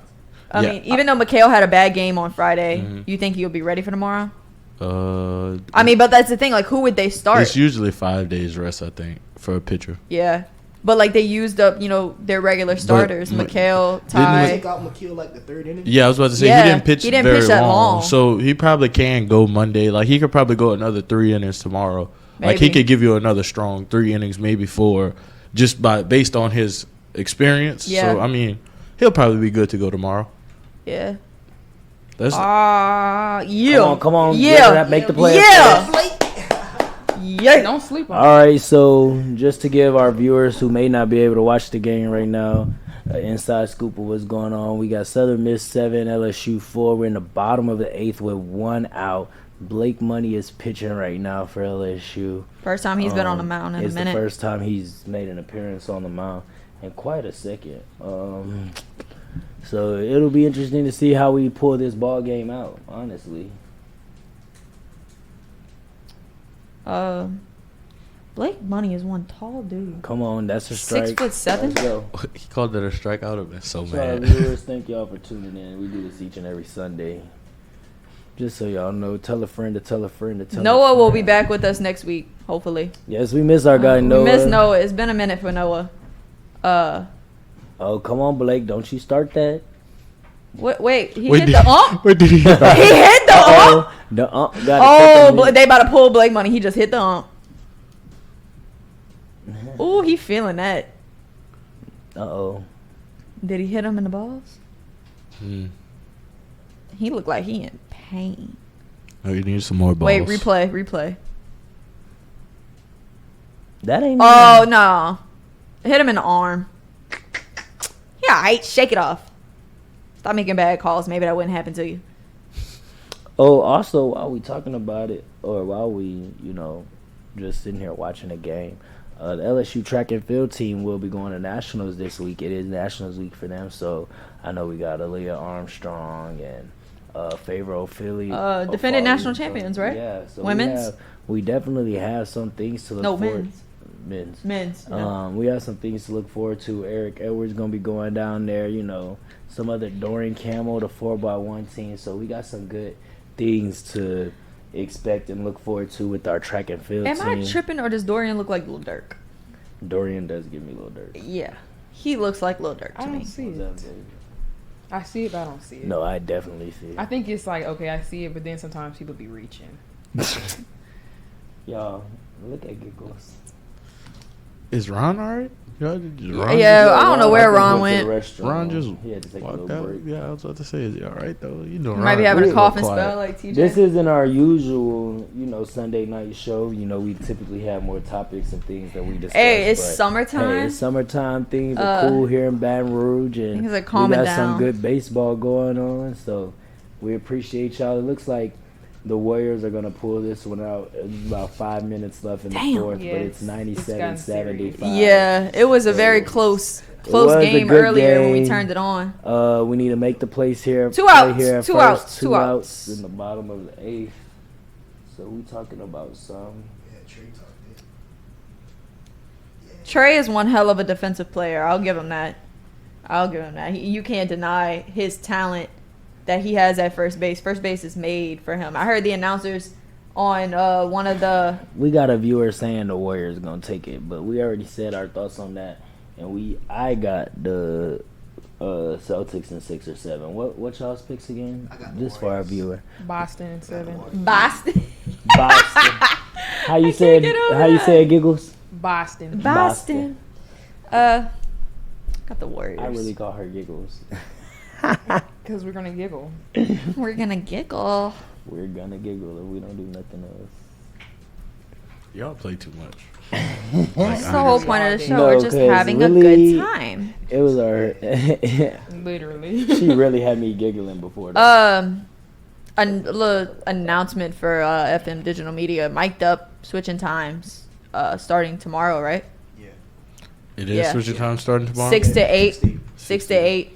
Speaker 1: I mean, even though Mikhail had a bad game on Friday, you think he'll be ready for tomorrow? I mean, but that's the thing. Like, who would they start?
Speaker 4: It's usually 5 days rest, I think, for a pitcher.
Speaker 1: Yeah. But, like, they used up, their regular starters. Mikhail, Ty.
Speaker 2: Take out Mikhail like the third inning?
Speaker 4: Yeah, I was about to say, he didn't pitch very
Speaker 1: that
Speaker 4: long. So, he probably can go Monday. Like, he could probably go another 3 innings tomorrow. Maybe. Like, he could give you another strong 3 innings, maybe 4, just based on his experience. Yeah. So, I mean, he'll probably be good to go tomorrow.
Speaker 1: Yeah.
Speaker 3: Yeah. Come on.
Speaker 1: Yeah.
Speaker 3: Make the play.
Speaker 1: Yeah.
Speaker 5: Yeah. Don't sleep on it.
Speaker 3: All right, so just to give our viewers who may not be able to watch the game right now, inside scoop of what's going on. We got Southern Miss 7, LSU 4. We're in the bottom of the 8th with 1 out. Blake Money is pitching right now for LSU.
Speaker 1: First time he's been on the mound in a minute.
Speaker 3: It's the first time he's made an appearance on the mound in quite a second. So it'll be interesting to see how we pull this ball game out, honestly.
Speaker 1: Blake Money is one tall dude.
Speaker 3: Come on, that's a strike.
Speaker 1: 6'7".
Speaker 3: Let's go.
Speaker 4: He called it a strike. I would have been so
Speaker 3: Sorry,
Speaker 4: mad.
Speaker 3: viewers, thank y'all for tuning in. We do this each and every Sunday. Just so y'all know, tell a friend to tell a friend to tell
Speaker 1: Noah
Speaker 3: a friend.
Speaker 1: will be back with us next week, hopefully.
Speaker 3: Yes, we miss our guy Noah.
Speaker 1: We miss Noah. It's been a minute for Noah.
Speaker 3: Oh, come on, Blake. Don't you start that.
Speaker 1: Wait, he hit the ump?
Speaker 4: Where did he hit
Speaker 1: He hit the ump?
Speaker 3: The ump got
Speaker 1: they about to pull Blake Money. He just hit the ump. Ooh, he feeling that.
Speaker 3: Uh-oh.
Speaker 1: Did he hit him in the balls? He looked like he in pain.
Speaker 4: Oh, you need some more balls.
Speaker 1: Wait, replay.
Speaker 3: That ain't
Speaker 1: no. Hit him in the arm. Yeah, right. Shake it off. Stop making bad calls. Maybe that wouldn't happen to you.
Speaker 3: Oh, also, while we talking about it, or while we, just sitting here watching the game, the LSU track and field team will be going to nationals this week. It is Nationals week for them, so I know we got Aaliyah Armstrong and Favor Philly.
Speaker 1: Defended national champions, right?
Speaker 3: Yeah. So
Speaker 1: women's?
Speaker 3: We definitely have some things to look forward to. Men's. Yeah. We have some things to look forward to. Eric Edwards going to be going down there, some other Dorian Camel, the 4x1 team. So we got some good things to expect and look forward to with our track and field team.
Speaker 1: Am I tripping or does Dorian look like Lil Durk?
Speaker 3: Dorian does give me Lil Durk.
Speaker 1: Yeah. He looks like Lil Durk to me.
Speaker 5: I don't see it. I see it, but I don't see it.
Speaker 3: No, I definitely see it.
Speaker 5: I think it's like, okay, I see it, but then sometimes people be reaching.
Speaker 3: Y'all, look at Giggles.
Speaker 4: Is Ron all right?
Speaker 1: I don't know where Ron went.
Speaker 4: Ron just
Speaker 3: he had to take
Speaker 4: walked
Speaker 3: a little
Speaker 4: out.
Speaker 3: break.
Speaker 4: Yeah, I was about to say, is he all right though?
Speaker 1: Might be having a coughing spell like TJ.
Speaker 3: This isn't our usual, Sunday night show. We typically have more topics and things that we discuss.
Speaker 1: Hey, it's summertime.
Speaker 3: Hey, it's summertime. Things are cool here in Baton Rouge, and
Speaker 1: things are calming
Speaker 3: we got
Speaker 1: down.
Speaker 3: some good baseball going on. So we appreciate y'all. It looks like the Warriors are going to pull this one out. There's about 5 minutes left in the fourth, but it's 97-75.
Speaker 1: Yeah, it was a very close game earlier when we turned it on.
Speaker 3: We need to make the place here.
Speaker 1: Two outs
Speaker 3: in the bottom of the 8th. So we talking about some.
Speaker 1: Trey is one hell of a defensive player. I'll give him that. You can't deny his talent that he has at first base. First base is made for him. I heard the announcers on one of the...
Speaker 3: We got a viewer saying the Warriors going to take it, but we already said our thoughts on that. And I got the Celtics in 6 or 7. What y'all's picks again? Just for our viewer.
Speaker 5: Boston in 7.
Speaker 1: Boston.
Speaker 3: How you say it, Giggles?
Speaker 5: Boston.
Speaker 1: Got the Warriors.
Speaker 3: I really call her Giggles.
Speaker 5: Because we're going to giggle.
Speaker 1: We're going to giggle.
Speaker 3: We're going to giggle if we don't do nothing else.
Speaker 4: Y'all play too much.
Speaker 1: That's the whole point of the show. We're just having a good time.
Speaker 3: It was our...
Speaker 5: Literally.
Speaker 3: She really had me giggling before that.
Speaker 1: A little announcement for FM Digital Media. Mic'd Up, switching times, starting tomorrow, right?
Speaker 2: Yeah.
Speaker 4: It is switching time starting tomorrow?
Speaker 1: 6 to 8. 6 to 8.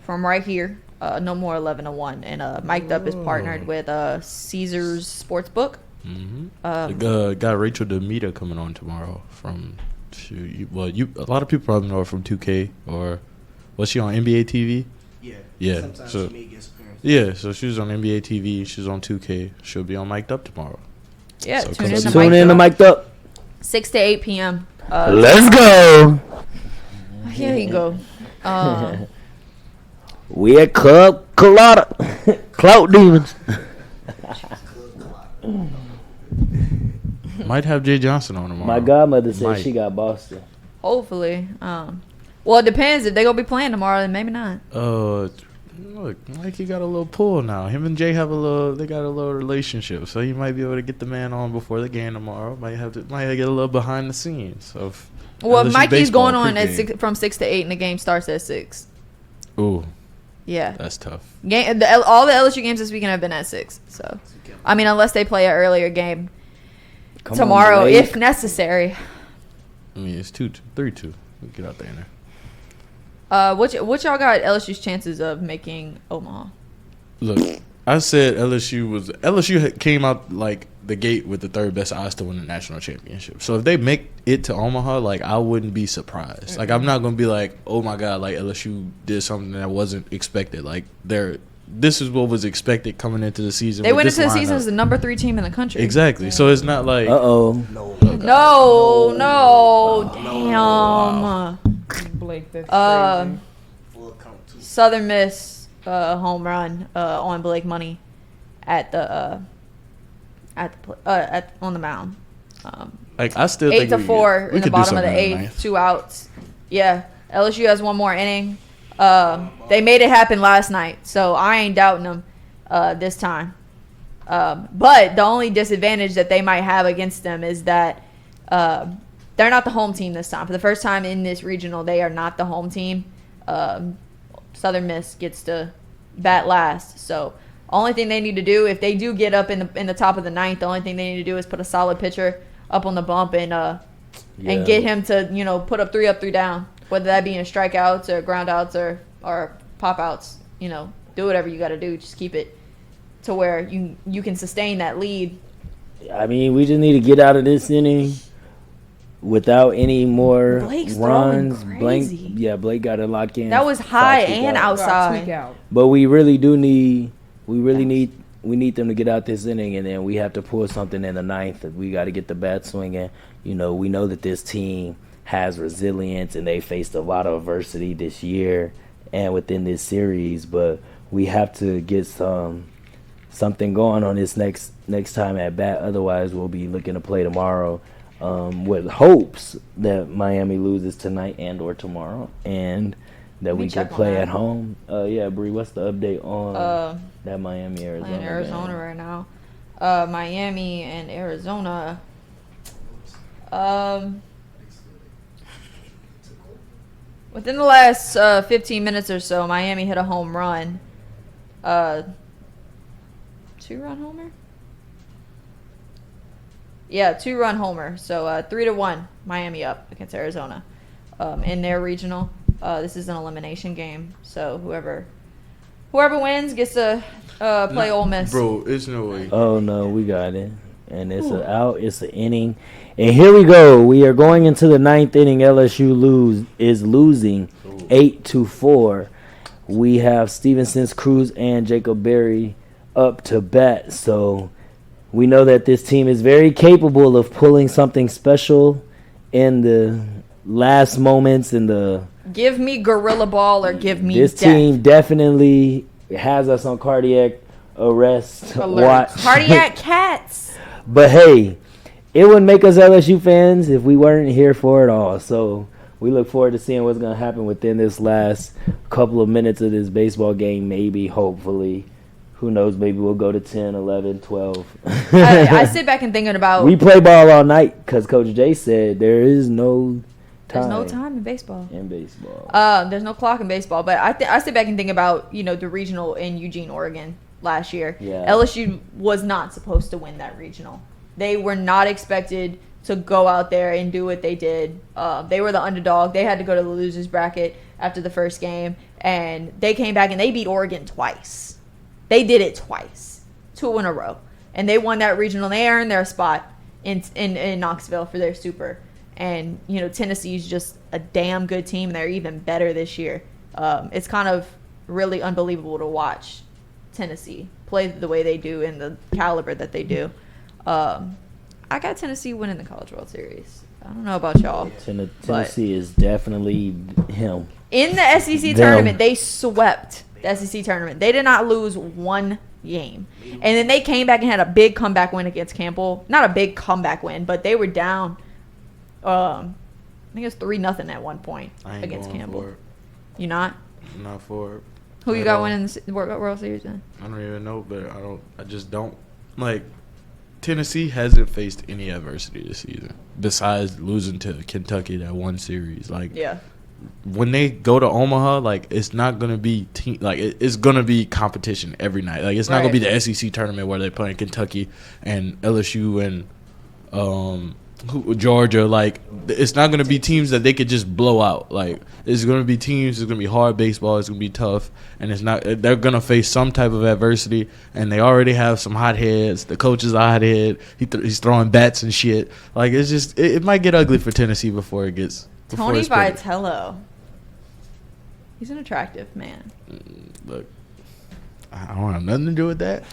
Speaker 1: From right here No More 11-1, and Mic'd Up is partnered with Caesars Sportsbook.
Speaker 4: Got Rachel Demita coming on tomorrow from. A lot of people probably know her from 2K, or was she on NBA TV? Yeah.
Speaker 2: Sometimes
Speaker 4: So
Speaker 2: she may guest appearance.
Speaker 4: yeah, so she was on NBA TV. She's on 2K. She'll be on Mic'd Up tomorrow.
Speaker 1: Yeah,
Speaker 4: So
Speaker 1: tune
Speaker 3: Tune in to Mic'd Up.
Speaker 1: 6 to 8 p.m.
Speaker 3: Let's go.
Speaker 1: Here you go.
Speaker 3: We at Club Clout Demonz.
Speaker 4: Might have Jay Johnson on tomorrow.
Speaker 3: My godmother said
Speaker 4: Might.
Speaker 3: she got Boston.
Speaker 1: Hopefully. Well, it depends. If they're going to be playing tomorrow, then maybe not.
Speaker 4: Look, Mikey got a little pull now. Him and Jay got a little relationship, so he might be able to get the man on before the game tomorrow. Might get a little behind the scenes. So,
Speaker 1: Well,
Speaker 4: LSU
Speaker 1: Mikey's
Speaker 4: baseball
Speaker 1: going on
Speaker 4: pregame.
Speaker 1: from 6 to 8, and the game starts at 6.
Speaker 4: Ooh,
Speaker 1: Yeah.
Speaker 4: that's tough.
Speaker 1: All the LSU games this weekend have been at 6. So, I mean, unless they play an earlier game
Speaker 3: Come
Speaker 1: tomorrow,
Speaker 3: on, Blake.
Speaker 1: if necessary.
Speaker 4: I mean, it's 3-2. We get out there now.
Speaker 1: What y'all got LSU's chances of making Omaha?
Speaker 4: Look, I said LSU came out like the gate with the third best odds to win the national championship. So if they make it to Omaha, like I wouldn't be surprised. Like I'm not gonna be like, oh my god, like LSU did something that wasn't expected. Like this is what was expected coming into the season.
Speaker 1: They
Speaker 4: with
Speaker 1: went
Speaker 4: this
Speaker 1: into the season
Speaker 4: lineup.
Speaker 1: as the number 3 team in the country.
Speaker 4: Exactly. So it's not like
Speaker 3: Uh-oh.
Speaker 1: No, damn.
Speaker 5: Blake, that's crazy.
Speaker 2: Full count too.
Speaker 1: Southern Miss home run on Blake Money at the on the mound.
Speaker 4: like I still
Speaker 1: 8
Speaker 4: think
Speaker 1: to 4
Speaker 4: we
Speaker 1: in the
Speaker 4: could do
Speaker 1: bottom of the
Speaker 4: something in
Speaker 1: 8th,
Speaker 4: ninth.
Speaker 1: 2 outs. Yeah, LSU has one more inning. They made it happen last night, so I ain't doubting them this time. But the only disadvantage that they might have against them is that they're not the home team this time. For the first time in this regional, they are not the home team. Southern Miss gets to bat last. So only thing they need to do, if they do get up in the top of the 9th, the only thing they need to do is put a solid pitcher up on the bump and get him to put up 3 down. Whether that be in strikeouts or ground outs or pop outs, do whatever you got to do. Just keep it to where you can sustain that lead.
Speaker 3: I mean, we just need to get out of this inning without any more
Speaker 1: Blake's throwing
Speaker 3: runs.
Speaker 1: crazy.
Speaker 3: Blake got to lock in.
Speaker 1: That was high
Speaker 3: Foul tweak
Speaker 1: and
Speaker 3: out.
Speaker 1: outside.
Speaker 5: Tweak out.
Speaker 3: But we need them to get out this inning, and then we have to pull something in the 9th. We got to get the bat swinging. We know that this team has resilience, and they faced a lot of adversity this year and within this series. But we have to get something going on this next time at bat. Otherwise, we'll be looking to play tomorrow with hopes that Miami loses tonight and or tomorrow, and that we can
Speaker 1: check on
Speaker 3: play
Speaker 1: that.
Speaker 3: at home. Bree, what's the update on that Miami Arizona?
Speaker 1: Playing Arizona
Speaker 3: game?
Speaker 1: right now. Miami and Arizona. Within the last 15 minutes or so, Miami hit a home run. 2-run homer? Yeah, 2-run homer. So 3-1, Miami up against Arizona in their regional. This is an elimination game, so whoever wins gets to play Ole Miss.
Speaker 4: Bro, it's no way.
Speaker 3: Oh no, we got it. And it's an out, it's an inning. And here we go. We are going into the 9th inning. LSU is losing 8-4. We have Stevenson, Cruz, and Jacob Berry up to bat. So we know that this team is very capable of pulling something special in the last moments in the
Speaker 1: Give me gorilla ball or give me
Speaker 3: this
Speaker 1: death.
Speaker 3: team definitely has us on cardiac arrest watch.
Speaker 1: Cardiac cats.
Speaker 3: But hey, it wouldn't make us LSU fans if we weren't here for it all. So we look forward to seeing what's going to happen within this last couple of minutes of this baseball game, maybe, hopefully. Who knows, maybe we'll go to 10, 11, 12.
Speaker 1: I sit back and thinking about
Speaker 3: We play ball all night because Coach Jay said there is no time.
Speaker 1: there's no time in baseball.
Speaker 3: In baseball.
Speaker 1: There's no clock in baseball. But I sit back and think about, the regional in Eugene, Oregon last year.
Speaker 3: Yeah.
Speaker 1: LSU was not supposed to win that regional. They were not expected to go out there and do what they did. They were the underdog. They had to go to the losers bracket after the first game. And they came back and they beat Oregon twice. They did it twice. 2 in a row. And they won that regional. They earned their spot in Knoxville for their super. And, you know, Tennessee's just a damn good team. They're even better this year. It's kind of really unbelievable to watch Tennessee play the way they do and the caliber that they do. I got Tennessee winning the College World Series. I don't know about y'all.
Speaker 3: Tennessee is definitely him.
Speaker 1: In the SEC tournament, they swept the SEC tournament. They did not lose one game. And then they came back and had a big comeback win against Campbell. Not a big comeback win, but they were down. I think it was 3-0 at one point against Campbell. You not?
Speaker 4: Not for it.
Speaker 1: Who you got winning the World Series then?
Speaker 4: I don't even know, but I just don't like. Tennessee hasn't faced any adversity this season besides losing to Kentucky that one series. Like,
Speaker 1: yeah.
Speaker 4: When they go to Omaha, like, it's not gonna be it's gonna be competition every night. Like, it's not gonna be the SEC tournament where they're playing Kentucky and LSU and Georgia. Like, it's not gonna be teams that they could just blow out. Like, it's gonna be teams. It's gonna be hard baseball. It's gonna be tough, and it's not. They're gonna face some type of adversity, and they already have some hot heads. The coach is a hot head. He's throwing bats and shit. Like, it's just it might get ugly for Tennessee before it gets.
Speaker 1: Tony Vitello. He's an attractive man.
Speaker 4: Look, I don't have nothing to do with that.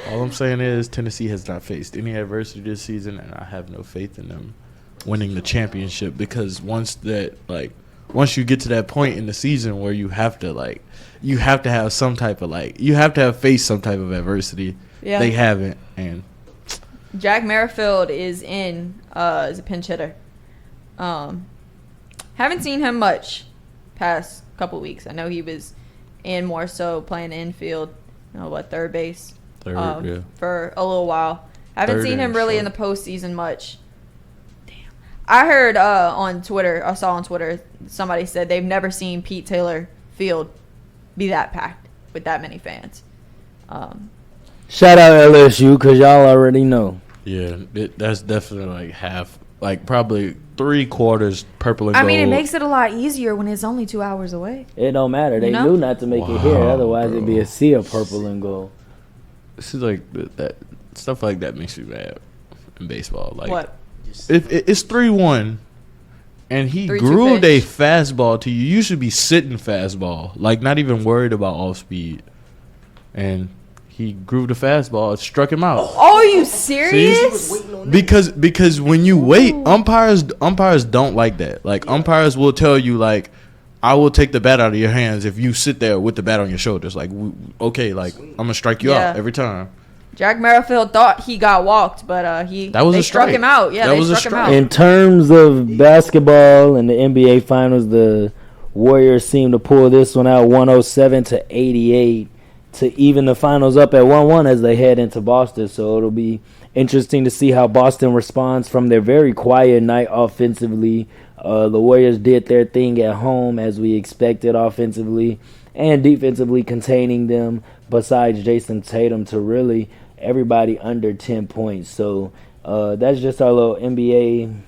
Speaker 4: All I'm saying is Tennessee has not faced any adversity this season, and I have no faith in them winning the championship because once you get to that point in the season where you have to have some type of you have to have faced some type of adversity. Yeah. They haven't, and
Speaker 1: Jack Merrifield is as a pinch hitter. Haven't seen him much past couple weeks. I know he was in more so playing infield, third base for a little while. Haven't seen him really in the postseason much. Damn. I heard on Twitter, I saw on Twitter, somebody said they've never seen Pete Taylor Field be that packed with that many fans.
Speaker 3: Shout out LSU because y'all already know.
Speaker 4: Yeah, that's definitely half. Probably 3/4 purple and gold.
Speaker 1: I mean, it makes it a lot easier when it's only 2 hours away.
Speaker 3: It don't matter. They knew not to make it here. Otherwise, it'd be a sea of purple and gold.
Speaker 4: This is that stuff like that makes me mad in baseball. Like,
Speaker 1: what?
Speaker 4: If it's 3-1, and he groomed a fastball to you, you should be sitting fastball, not even worried about off speed, and he grooved a fastball, it struck him out.
Speaker 1: Oh, are you serious?
Speaker 4: Because when you wait, umpires don't like that. Umpires will tell you, I will take the bat out of your hands if you sit there with the bat on your shoulders. I'm gonna strike you out every time.
Speaker 1: Jack Merrifield thought he got walked, but they struck him out. Yeah, they struck him out.
Speaker 3: In terms of basketball and the NBA Finals, the Warriors seem to pull this one out 107-88. To even the finals up at 1-1 as they head into Boston. So it'll be interesting to see how Boston responds from their very quiet night offensively. The Warriors did their thing at home as we expected offensively and defensively containing them besides Jason Tatum to really everybody under 10 points. So that's just our little NBA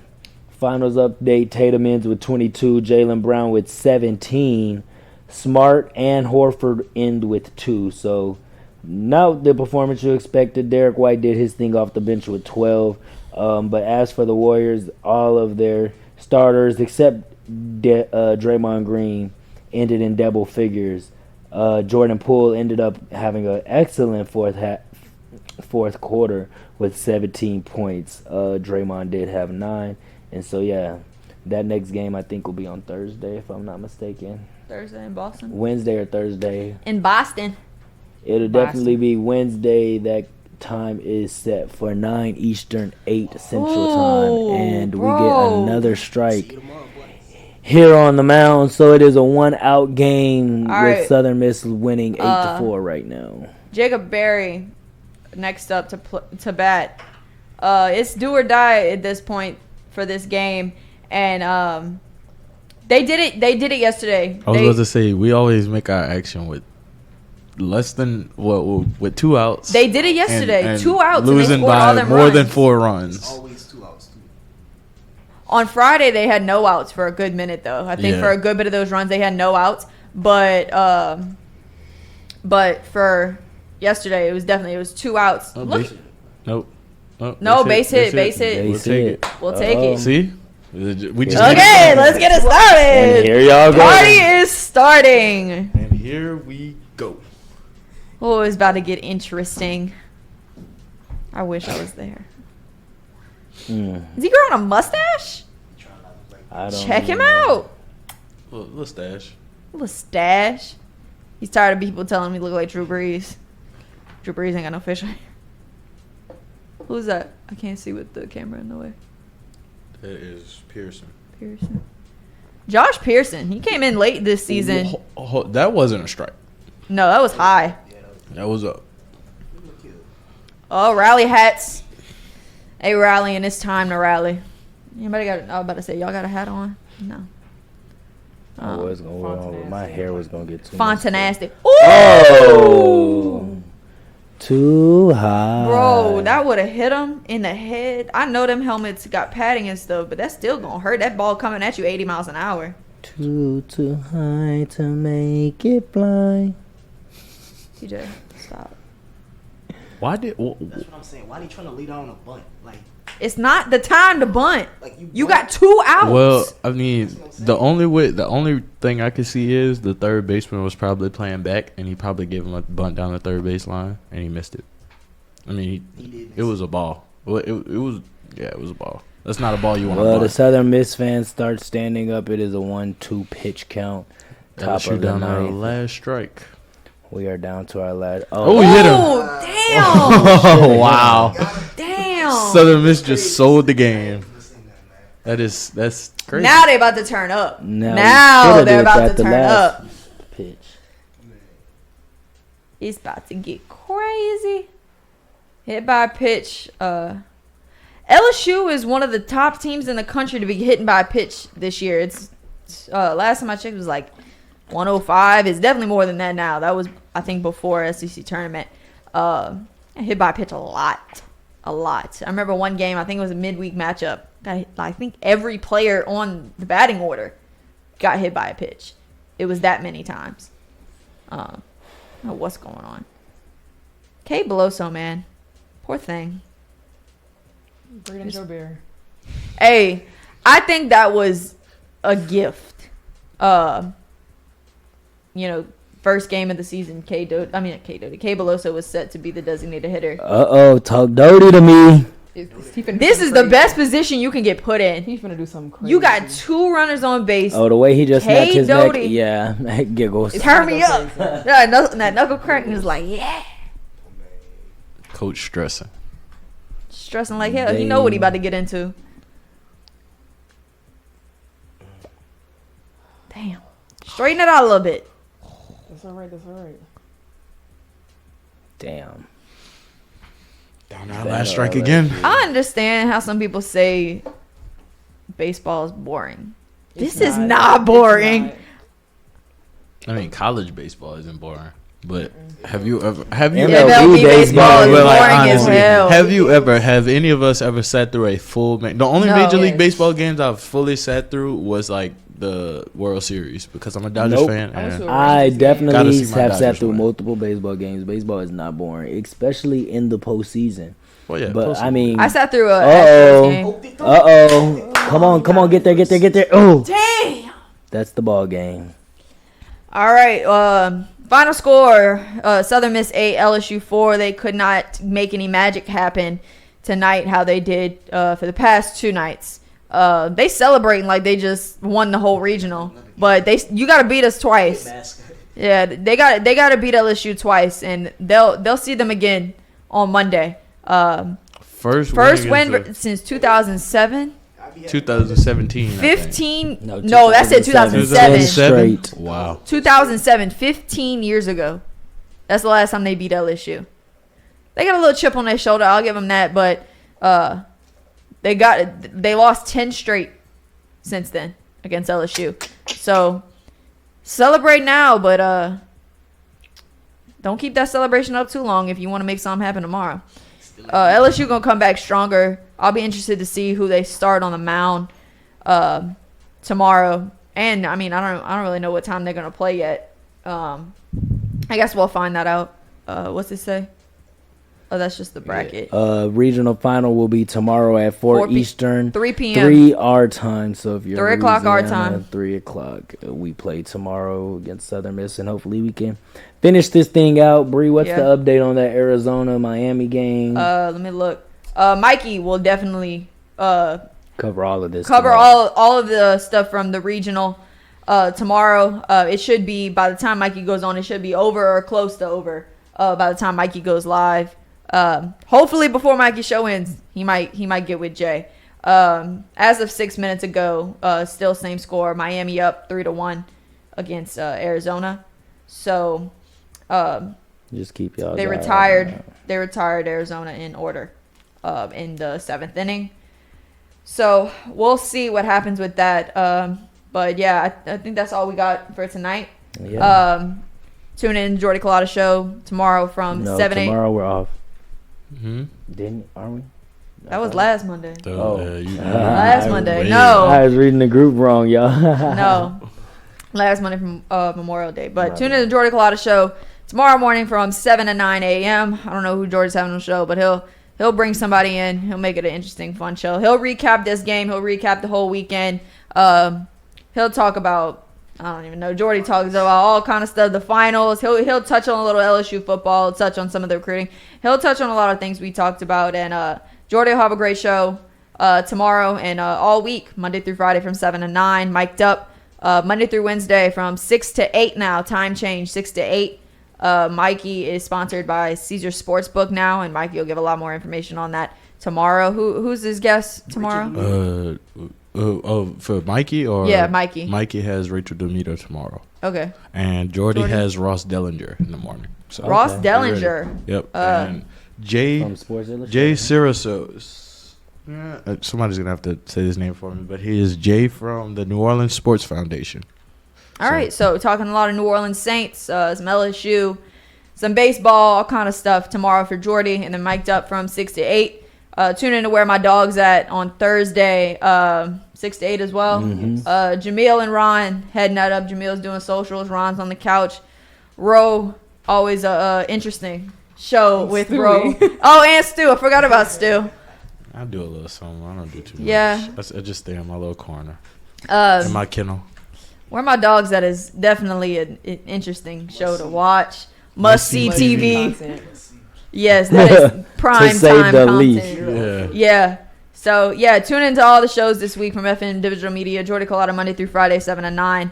Speaker 3: Finals update. Tatum ends with 22, Jaylen Brown with 17. Smart and Horford end with 2. So not the performance you expected. Derek White did his thing off the bench with 12. But as for the Warriors, all of their starters except Draymond Green ended in double figures. Jordan Poole ended up having an excellent fourth quarter with 17 points. Draymond did have 9. And so, yeah, that next game I think will be on Thursday if I'm not mistaken.
Speaker 1: Thursday in Boston?
Speaker 3: Wednesday or Thursday.
Speaker 1: In Boston.
Speaker 3: It'll definitely be Wednesday. That time is set for 9 Eastern, 8 Central Time. And we get another strike here on the mound. So it is a 1-out game with Southern Miss winning 8-4 right now.
Speaker 1: Jacob Berry next up to bat. It's do or die at this point for this game. And They did it yesterday.
Speaker 4: I was about to say, we always make our action with less than with 2 outs.
Speaker 1: They did it yesterday. And 2 outs.
Speaker 4: Losing
Speaker 1: and they
Speaker 4: by
Speaker 1: all
Speaker 4: more than 4 runs.
Speaker 2: It's always 2 outs too.
Speaker 1: On Friday they had no outs for a good minute though. I think for a good bit of those runs they had no outs. But for yesterday, it was 2 outs.
Speaker 4: Oh,
Speaker 1: Look,
Speaker 4: nope. Oh,
Speaker 1: no base hit.
Speaker 4: We'll take it.
Speaker 1: We'll take it.
Speaker 4: See, we just
Speaker 1: okay. Let's get it started.
Speaker 3: And here y'all go.
Speaker 1: Party is starting.
Speaker 4: And here we go.
Speaker 1: Oh, it's about to get interesting. I wish I was there. Is he growing a mustache?
Speaker 3: I don't
Speaker 1: Check him
Speaker 3: know.
Speaker 1: out.
Speaker 4: Little stash.
Speaker 1: Little stash. He's tired of people telling me he look like Drew Brees. Drew Brees ain't got no fish. Who's that? I can't see with the camera in the way.
Speaker 4: That is Pearson.
Speaker 1: Josh Pearson. He came in late this season.
Speaker 4: That wasn't a strike.
Speaker 1: No, that was high.
Speaker 4: That was up.
Speaker 1: Oh, rally hats. Hey, rallying. It's time to rally. Anybody got? I was about to say, y'all got a hat on? No.
Speaker 3: I was gonna. My hair was gonna get too.
Speaker 1: Fontanastic.
Speaker 3: Oh, too high,
Speaker 1: bro. That would have hit him in the head. I know them helmets got padding and stuff, but that's still gonna hurt. That ball coming at you 80 miles an hour.
Speaker 3: Too high to make it fly.
Speaker 1: TJ, stop.
Speaker 4: Why did?
Speaker 2: That's what I'm saying. Why are they trying to lead on a bunt? Like,
Speaker 1: it's not the time to bunt.
Speaker 2: Like
Speaker 1: you got 2 outs.
Speaker 4: Well, I mean, the only thing I could see is the third baseman was probably playing back, and he probably gave him a bunt down the third base line, and he missed it. I mean, it was a ball. Well, it was a ball. That's not a ball you want to bunt.
Speaker 3: Well, the Southern Miss fans start standing up. It is a 1-2 pitch count. Top
Speaker 4: LSU
Speaker 3: of the
Speaker 4: down our
Speaker 3: ninth.
Speaker 4: last strike.
Speaker 3: We are down to our last.
Speaker 4: Oh, he hit him.
Speaker 1: Oh, damn.
Speaker 4: Oh, wow.
Speaker 1: Damn.
Speaker 4: Southern Miss just sold the game. That's crazy.
Speaker 1: Now they about to turn up.
Speaker 3: Now
Speaker 1: Now
Speaker 3: we
Speaker 1: they're
Speaker 3: could've did
Speaker 1: about
Speaker 3: that
Speaker 1: to
Speaker 3: the
Speaker 1: turn
Speaker 3: last
Speaker 1: up.
Speaker 3: Pitch.
Speaker 1: It's about to get crazy. Hit by a pitch. LSU is one of the top teams in the country to be hit by a pitch this year. It's last time I checked, it was like 105. It's definitely more than that now. That was, I think, before SEC tournament. I hit by a pitch a lot. I remember one game, I think it was a midweek matchup. I think every player on the batting order got hit by a pitch. It was that many times. I don't know what's going on. Kate Beloso, man. Poor thing.
Speaker 5: Braden Joe Bear.
Speaker 1: Hey, I think that was a gift. First game of the season, Kay Beloso was set to be the designated hitter.
Speaker 3: Talk dirty to me.
Speaker 1: This is the best position you can get put in.
Speaker 5: He's gonna do something crazy.
Speaker 1: You got 2 runners on base.
Speaker 3: Oh, the way he just snapped his neck.
Speaker 1: Doty.
Speaker 3: Yeah, giggles.
Speaker 1: Turn me up. That knuckle cracking is like, yeah.
Speaker 4: Coach stressing
Speaker 1: Like hell. He know what he about to get into. Damn. Straighten it out a little bit.
Speaker 5: That's all right.
Speaker 3: Damn.
Speaker 4: down our last strike again.
Speaker 1: I understand how some people say baseball is boring. This is not boring.
Speaker 4: I mean, college baseball isn't boring, but have
Speaker 1: MLB baseball is boring as hell.
Speaker 4: Have any of us ever sat through a full? The only Major League
Speaker 5: Yes.
Speaker 4: Baseball games I've fully sat through was like the World Series because I'm a Dodgers fan. And
Speaker 3: I definitely
Speaker 4: see my
Speaker 3: have
Speaker 4: Dodgers
Speaker 3: sat through
Speaker 4: win.
Speaker 3: multiple baseball games. Baseball is not boring, especially in the postseason.
Speaker 4: Well, yeah,
Speaker 3: But I mean,
Speaker 1: I sat through a Astros game.
Speaker 3: Come on, get there. Oh,
Speaker 1: Damn.
Speaker 3: that's the ball game.
Speaker 1: All right. Final score: Southern Miss 8, LSU 4. They could not make any magic happen tonight, how they did for the past 2 nights. They celebrating like they just won the whole regional, but you got to beat us twice. Yeah, they got to beat LSU twice, and they'll see them again on Monday.
Speaker 4: First
Speaker 1: win since 2007.
Speaker 4: 2017.
Speaker 1: 15.
Speaker 3: No,
Speaker 1: No, that's it. 2007.
Speaker 3: Straight.
Speaker 4: Wow.
Speaker 1: 2007. 15 years ago. That's the last time they beat LSU. They got a little chip on their shoulder. I'll give them that, but they lost 10 straight since then against LSU. So celebrate now, but don't keep that celebration up too long if you want to make something happen tomorrow. LSU gonna come back stronger. I'll be interested to see who they start on the mound tomorrow. And I mean, I don't really know what time they're gonna play yet. I guess we'll find that out. What's it say? Oh, that's just the bracket.
Speaker 3: Regional final will be tomorrow at 4 Eastern.
Speaker 1: 3 p.m.
Speaker 3: 3 our time. So if you're
Speaker 1: 3 o'clock our time.
Speaker 3: 3 o'clock. We play tomorrow against Southern Miss, and hopefully we can finish this thing out. Bree, what's the update on that Arizona-Miami game?
Speaker 1: Let me look. Mikey will definitely
Speaker 3: cover all of this.
Speaker 1: Cover all of the stuff from the regional tomorrow. It should be, by the time Mikey goes on, it should be over or close to over by the time Mikey goes live. Hopefully before Mikey's show ends, he might get with Jay. As of 6 minutes ago, still same score. Miami up 3-1 against Arizona. So
Speaker 3: just keep y'all.
Speaker 1: They retired Arizona in order in the 7th inning. So we'll see what happens with that. But yeah, I think that's all we got for tonight.
Speaker 3: Yeah.
Speaker 1: Tune in Jordy Colada show tomorrow from 7 8.
Speaker 3: Tomorrow we're off.
Speaker 4: Mm-hmm.
Speaker 3: Are we?
Speaker 1: That was last Monday.
Speaker 3: Last
Speaker 1: Monday. No.
Speaker 3: I was reading the group wrong, y'all.
Speaker 1: No. Last Monday from Memorial Day. But tune in to Jordy Colada show tomorrow morning from 7 to 9 a.m. I don't know who Jordy's having on the show, but he'll bring somebody in. He'll make it an interesting, fun show. He'll recap this game. He'll recap the whole weekend. He'll talk about, I don't even know. Jordy talks about all kind of stuff. The finals. He'll touch on a little LSU football. Touch on some of the recruiting. He'll touch on a lot of things we talked about. And Jordy will have a great show tomorrow and all week, Monday through Friday from 7 to 9. Mic'd up Monday through Wednesday from 6 to 8 now. Time change, 6 to 8. Mikey is sponsored by Caesar Sportsbook now, and Mikey will give a lot more information on that tomorrow. Who's his guest tomorrow?
Speaker 4: For Mikey or
Speaker 1: Mikey.
Speaker 4: Mikey has Rachel Demeter tomorrow.
Speaker 1: Okay.
Speaker 4: And Jordy has Ross Dellinger in the morning. So
Speaker 1: Ross Dellinger.
Speaker 4: Yep. And Jay Sirasos. Yeah, somebody's gonna have to say his name for me, but he is Jay from the New Orleans Sports Foundation.
Speaker 1: All right, so talking a lot of New Orleans Saints, some LSU, some baseball, all kind of stuff tomorrow for Jordy, and then mic'd up from 6 to 8. Tune in to Where My Dog's At on Thursday, 6 to 8 as well.
Speaker 3: Mm-hmm.
Speaker 1: Jamil and Ron heading that up. Jamil's doing socials. Ron's on the couch. Ro, always a interesting show with Ro. Oh, and Stu. I forgot about Stu.
Speaker 4: I do a little something. I don't do too much.
Speaker 1: Yeah.
Speaker 4: I just stay in my little corner. In my kennel.
Speaker 1: Where My Dog's At is definitely an interesting show to watch. Must-see TV. Yes, that is prime time content. Yeah. So, tune into all the shows this week from FN Digital Media. Jordy Colada Monday through Friday, 7 to 9.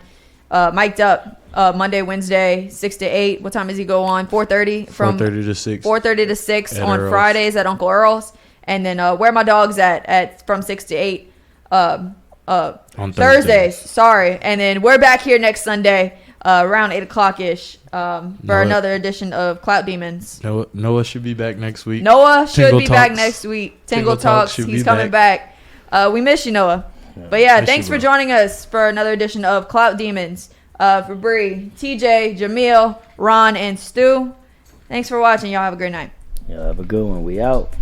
Speaker 1: Mic'd up Monday, Wednesday, 6 to 8. What time does he go on? 4:30? From
Speaker 4: 4:30 to 6.
Speaker 1: 4:30 to 6 on
Speaker 4: Earl's.
Speaker 1: Fridays at Uncle Earl's. And then Where My Dog's At from 6 to 8 on Thursdays. Sorry. And then we're back here next Sunday around 8 o'clock-ish for another edition of Clout Demonz.
Speaker 4: Noah should be back next week.
Speaker 1: Noah should
Speaker 4: Tingle
Speaker 1: be
Speaker 4: Talks.
Speaker 1: back next week. Tingle Talks. He's coming back. We miss you, Noah. But thanks for joining us for another edition of Clout Demonz. For Bree, TJ, Jamil, Ron, and Stu. Thanks for watching. Y'all have a great night.
Speaker 3: Y'all have a good one. We out.